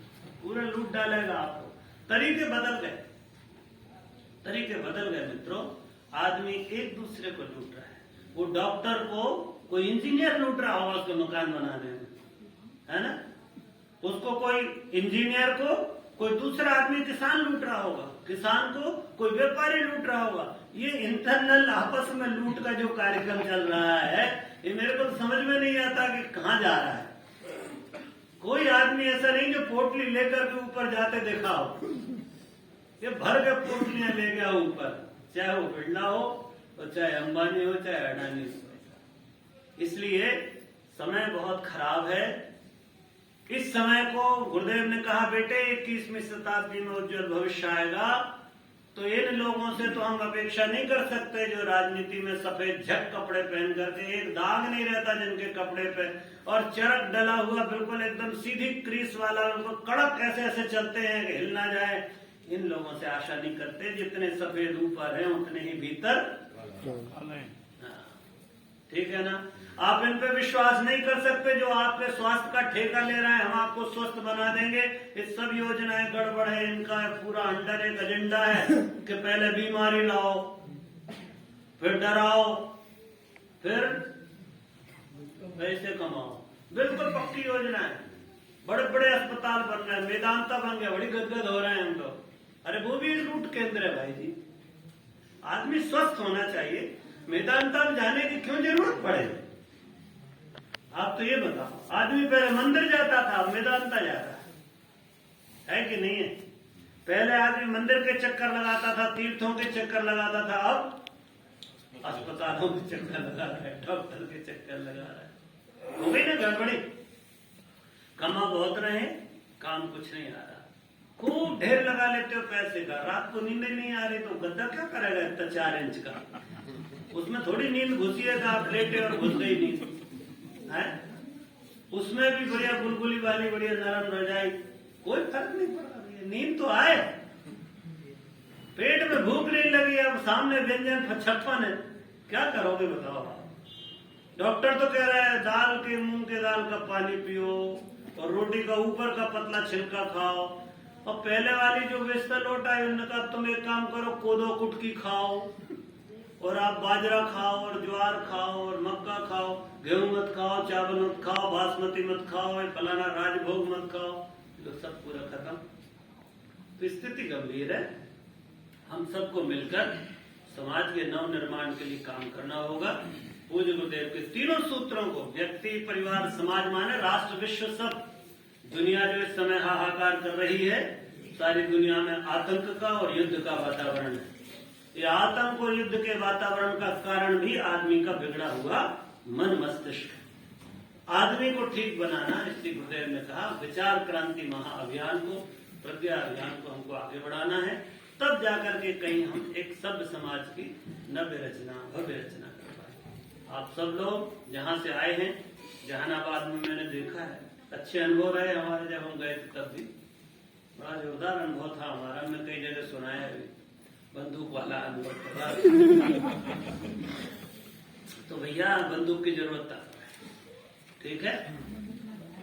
पूरा लूट डालेगा आपको। तरीके बदल गए, तरीके बदल गए मित्रों। आदमी एक दूसरे को लूट रहा है। वो डॉक्टर को कोई इंजीनियर लूट रहा होगा उसके मकान बनाने में, है ना? उसको कोई इंजीनियर को कोई दूसरा आदमी किसान लूट रहा होगा, किसान को कोई व्यापारी लूट रहा होगा। ये इंटरनल आपस में लूट का जो कार्यक्रम चल रहा है, ये मेरे को समझ में नहीं आता कि कहाँ जा रहा है। कोई आदमी ऐसा नहीं जो पोटली लेकर के ऊपर जाते देखा हो। ये भर के पोटलियां ले गया ऊपर, चाहे वो बिरला हो और चाहे अंबानी हो, चाहे अडानी हो। इसलिए समय बहुत खराब है। इस समय को गुरुदेव ने कहा, बेटे 21वीं शताब्दी में उज्जवल भविष्य आएगा, तो इन लोगों से तो हम अपेक्षा नहीं कर सकते जो राजनीति में सफेद झक कपड़े पहन करके, एक दाग नहीं रहता जिनके कपड़े पे, और चरक डला हुआ बिल्कुल एकदम सीधी क्रीस वाला, उनको कड़क ऐसे ऐसे चलते हैं कि हिल ना जाए। इन लोगों से आशा नहीं करते। जितने सफेद ऊपर हैं उतने ही भीतर, ठीक है ना? आप इन पे विश्वास नहीं कर सकते जो आपके स्वास्थ्य का ठेका ले रहे हैं, हम आपको स्वस्थ बना देंगे। ये सब योजनाएं गड़बड़ है, इनका पूरा अंडर एक एजेंडा है कि पहले बीमारी लाओ, फिर डराओ, फिर पैसे कमाओ। बिल्कुल पक्की योजना है। बड़े बड़े अस्पताल बन रहे हैं, मेदांता बन गया, बड़ी गदगद हो रहे हैं हम लोग। अरे वो भी लूट केंद्र है भाई जी। आदमी स्वस्थ होना चाहिए, मेदांता में जाने की क्यों जरूरत पड़े? आप तो ये बताओ, आदमी पहले मंदिर जाता था, अब मेदांता जा रहा है कि नहीं है? पहले आदमी मंदिर के चक्कर लगाता था, तीर्थों के चक्कर लगाता था, अब अस्पतालों के चक्कर लगा रहा है, डॉक्टर के चक्कर लगा रहा है। हो गई ना गड़बड़ी। कमा बहुत रहे, काम कुछ नहीं आ रहा। खूब ढेर लगा लेते हो पैसे का, रात को नींद नहीं आ रही तो गद्दा क्या करेगा इतना 4 इंच का, उसमें थोड़ी नींद घुसी है तो आप लेटे और घुस गई नींद है। उसमें भी बढ़िया गुलगुली वाली बढ़िया नरम रजाई, कोई फर्क नहीं पड़ रहा है, नींद तो आए। पेट में भूख नहीं लगी, अब सामने व्यंजन 56 है, क्या करोगे बताओ आप। डॉक्टर तो कह रहा है दाल के मूंग के दाल का पानी पियो और रोटी का ऊपर का पतला छिलका खाओ, और पहले वाली जो व्यस्त लौट आई उन्होंने कहा तुम एक काम करो कोदो कुटकी खाओ और आप बाजरा खाओ और ज्वार खाओ और मक्का खाओ, गेहूं मत खाओ, चावल मत खाओ, बासमती मत खाओ, फलाना राजभोग मत खाओ, तो सब पूरा खत्म। तो स्थिति गंभीर है। हम सबको मिलकर समाज के नव निर्माण के लिए काम करना होगा। पूज्य गुरुदेव के तीनों सूत्रों को, व्यक्ति, परिवार, समाज माने राष्ट्र, विश्व, सब दुनिया जो इस समय हाहाकार कर रही है, सारी दुनिया में आतंक का और युद्ध का वातावरण है। ये आतंक और युद्ध के वातावरण का कारण भी आदमी का बिगड़ा हुआ मन मस्तिष्क। आदमी को ठीक बनाना, इसलिए गुरुदेव ने कहा विचार क्रांति महाअभियान को, प्रज्ञा अभियान को हमको आगे बढ़ाना है, तब जाकर के कहीं हम एक सभ्य समाज की नव्य रचना, भव्य रचना कर पाए। आप सब लोग जहाँ से आए हैं, जहानाबाद में मैंने देखा है, अच्छे अनुभव रहे हमारे, जब हम गए थे तब भी बड़ा जोरदार अनुभव था हमारा। हमने कई जगह सुनाया है, बंदूक वाला अनुभव कर रहा। तो भैया बंदूक की जरूरत है, ठीक है।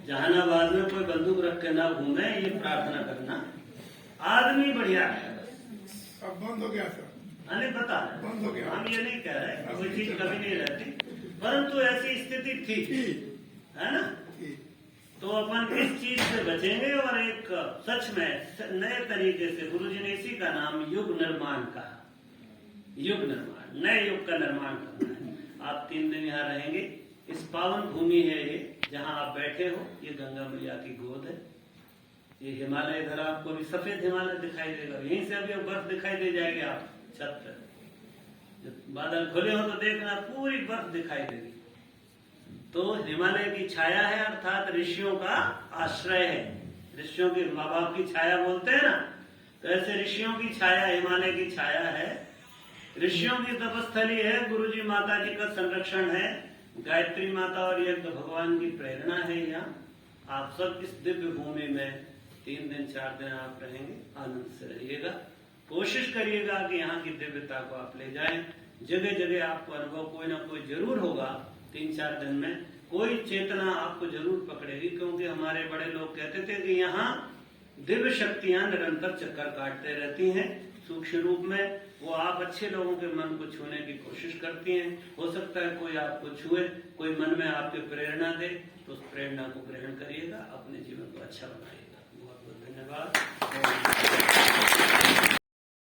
जहानाबाद में कोई बंदूक रख के ना घूमे, ये प्रार्थना करना। आदमी बढ़िया है, अब बंद हो गया सर, हमें पता है, बंद हो गया। हम ये नहीं कह रहे कोई चीज कभी नहीं रहती, परंतु ऐसी स्थिति थी, है ना। तो अपन इस चीज से बचेंगे और एक सच में नए तरीके से, गुरुजी ने इसी का नाम युग निर्माण कहा। युग निर्माण, नए युग का निर्माण करना है। आप 3 दिन यहाँ रहेंगे। इस पावन भूमि है ये, जहाँ आप बैठे हो, ये गंगा मैया की गोद है। ये हिमालय, इधर आपको भी सफेद हिमालय दिखाई देगा, यहीं से अभी बर्फ दिखाई दे जाएगी। आप छत पर जब बादल खुले हो तो देखना पूरी बर्फ दिखाई देगी। तो हिमालय की छाया है, अर्थात ऋषियों का आश्रय है। ऋषियों के माँ बाप की छाया बोलते हैं ना, तो ऐसे ऋषियों की छाया हिमालय की छाया है। ऋषियों की तपस्थली है, गुरुजी माता जी का संरक्षण है, गायत्री माता और यज्ञ भगवान की प्रेरणा है यहाँ। आप सब इस दिव्य भूमि में 3 दिन 4 दिन आप रहेंगे, आनंद से रहिएगा। कोशिश करिएगा कि यहाँ की दिव्यता को आप ले जाएं। जगह जगह आपको अनुभव कोई ना कोई जरूर होगा। 3-4 दिन में कोई चेतना आपको जरूर पकड़ेगी, क्योंकि हमारे बड़े लोग कहते थे कि यहाँ दिव्य शक्तियां निरंतर चक्कर काटते रहती हैं सूक्ष्म रूप में। वो आप अच्छे लोगों के मन को छूने की कोशिश करती हैं। हो सकता है कोई आपको छुए, कोई मन में आपके प्रेरणा दे, तो उस प्रेरणा को ग्रहण करिएगा, अपने जीवन को अच्छा बनाइएगा। बहुत बहुत धन्यवाद।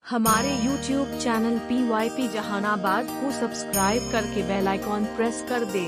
हमारे YouTube चैनल PYP जहानाबाद को सब्सक्राइब करके बेल आइकॉन प्रेस कर दे।